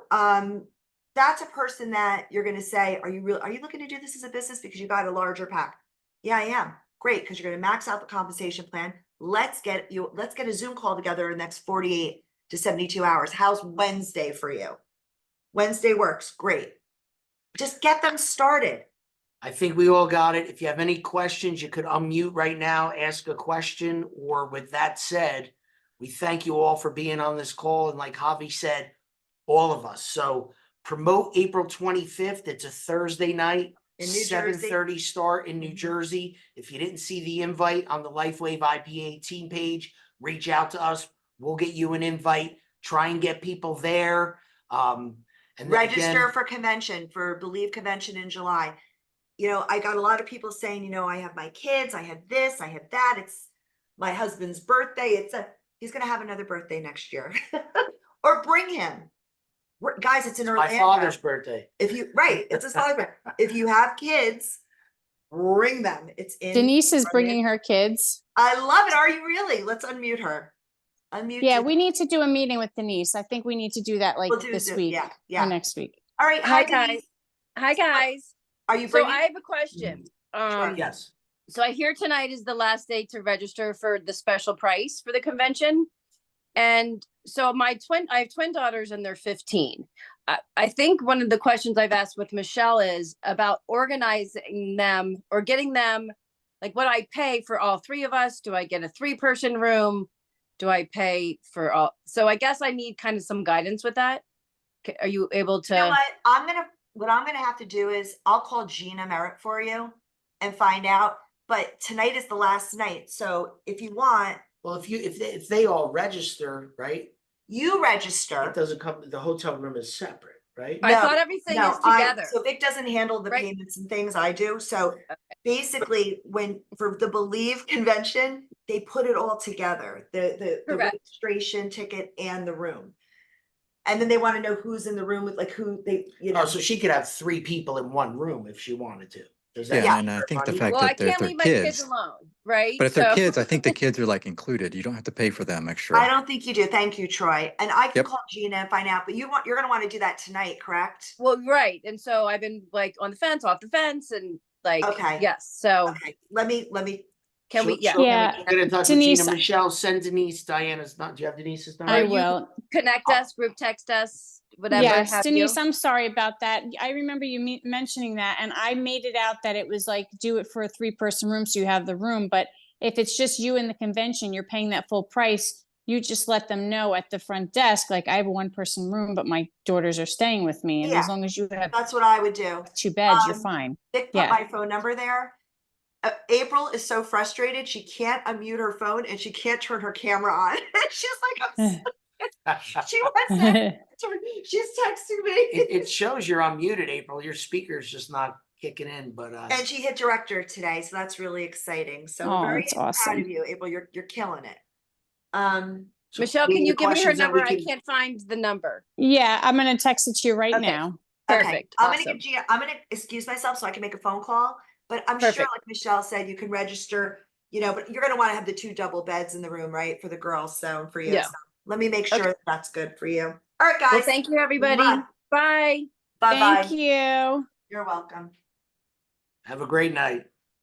S4: that's a person that you're going to say, are you looking to do this as a business because you got a larger pack? Yeah, I am. Great. Because you're going to max out the compensation plan. Let's get a Zoom call together in the next 48 to 72 hours. How's Wednesday for you? Wednesday works. Great. Just get them started.
S1: I think we all got it. If you have any questions, you could unmute right now, ask a question, or with that said, we thank you all for being on this call. And like Javi said, all of us. So promote April 25th. It's a Thursday night,
S4: In New Jersey.
S1: 7:30 start in New
S4: Mhm.
S1: Jersey. If you didn't see the invite on the Lifewave IPA team page, reach out to us. We'll get you an invite. Try and get people there. And then
S4: Register
S1: again,
S4: for convention, for Believe Convention in July. You know, I got a lot of people saying, you know, I have my kids, I have this, I have that. It's my husband's birthday. He's going to have another birthday next year. Or bring him. Guys, it's in
S1: my
S4: Orlando.
S1: father's birthday.
S4: Right, it's his father's birthday. If you have kids, bring them. It's in
S6: Denise is
S4: Orlando.
S6: bringing her kids.
S4: I love it. Are you really? Let's unmute her. Unmute.
S6: Yeah,
S4: Denise.
S6: we need to do a meeting with Denise. I think we need to do that like
S4: We'll do
S6: this
S4: Zoom.
S6: week
S4: Yeah.
S6: or next week.
S4: All right.
S7: Hi,
S4: Denise.
S7: guys. Hi, guys.
S4: Are you
S7: So
S4: bringing?
S7: I have a question.
S1: Yes.
S7: So I hear tonight is the last day to register for the special price for the convention. And so I have twin daughters and they're 15. I think one of the questions I've asked with Michelle is about organizing them or getting them, like what I pay for all 3 of us. Do I get a 3-person room? Do I pay for all? So I guess I need kind of some guidance with that. Are you able to?
S4: You know what I'm gonna have to do is I'll call Gina Merritt for you and find out. But tonight is the last night. So if you want,
S1: Well, if they all register, right?
S4: you
S1: It
S4: register.
S1: doesn't come, the hotel room is separate. right?
S7: I
S4: No,
S7: thought everything
S4: No,
S7: is together.
S4: so Vic doesn't handle the
S7: Right.
S4: payments and things I do, so basically, for the Believe convention, they put it all together, the
S7: Correct.
S4: registration ticket and the room. And then they wanna know who's in the room with, like, who they,
S1: Oh, so she could have 3 people in one room if she wanted to. Does that?
S8: Yeah, and I think the
S1: funny?
S8: fact
S7: Well, I
S8: that they're
S7: can't leave my kids
S8: kids,
S7: alone, right?
S8: but if they're
S7: So-
S8: kids, I think the kids are like included. You don't have to pay for them
S4: I
S8: extra.
S4: don't think you do, thank you, Troy, and I can
S8: Yep.
S4: call Gina and find out, but you're gonna wanna do that tonight, correct?
S7: Well, right, and so I've been like on the fence, off the fence, and like,
S4: Okay.
S7: yes, so
S4: Okay, let me,
S7: can we,
S1: She'll-
S7: yeah,
S1: she'll
S6: Yeah,
S1: Get in touch
S6: Denise,
S1: with Gina. Michelle, send Denise Diana's not. Do you have Denise's number?
S6: I
S7: you-
S6: will.
S7: connect us, group text us, whatever
S6: Yes,
S7: have you.
S6: Denise, I'm sorry about that. I remember you mentioning that, and I made it out that it was like, do it for a 3-person room so you have the room. But if it's just you in the convention, you're paying that full price. You just let them know at the front desk, like, I have a 1-person room, but my daughters are staying with me. And
S4: Yeah.
S6: as long as you have
S4: that's what I would do.
S6: 2 beds, you're
S4: Um,
S6: fine.
S4: Vic put
S6: Yeah.
S4: my phone number there. April is so frustrated, she can't unmute her phone and she can't turn her camera on. She's like, she wants to turn, she's texting me.
S1: It shows you're unmuted, April. Your speaker's just not kicking in, but
S4: And she hit director today, so that's really exciting. So we're
S6: Oh,
S4: very
S6: that's
S4: proud
S6: awesome.
S4: of you, April. You're killing it.
S1: so
S7: Michelle,
S1: any
S7: can you give me her
S1: questions that we
S7: number? I
S1: can-
S7: can't find the number.
S6: Yeah, I'm going to text it to you right
S4: Okay.
S6: now.
S4: Okay,
S7: Perfect,
S4: I'm gonna
S7: awesome.
S4: give Gina, I'm gonna excuse myself so I can make a phone call, but I'm sure,
S7: Perfect.
S4: like Michelle said, you can register, but you're gonna wanna have the 2 double beds in the room, right, for the girls, so for you.
S7: Yeah.
S4: So let me make
S7: Okay.
S4: sure that's good for you. All right,
S7: Well,
S4: guys.
S7: thank you, everybody.
S4: Bye.
S7: Bye.
S4: Bye-bye.
S6: Thank you.
S4: You're welcome.
S1: Have a great night.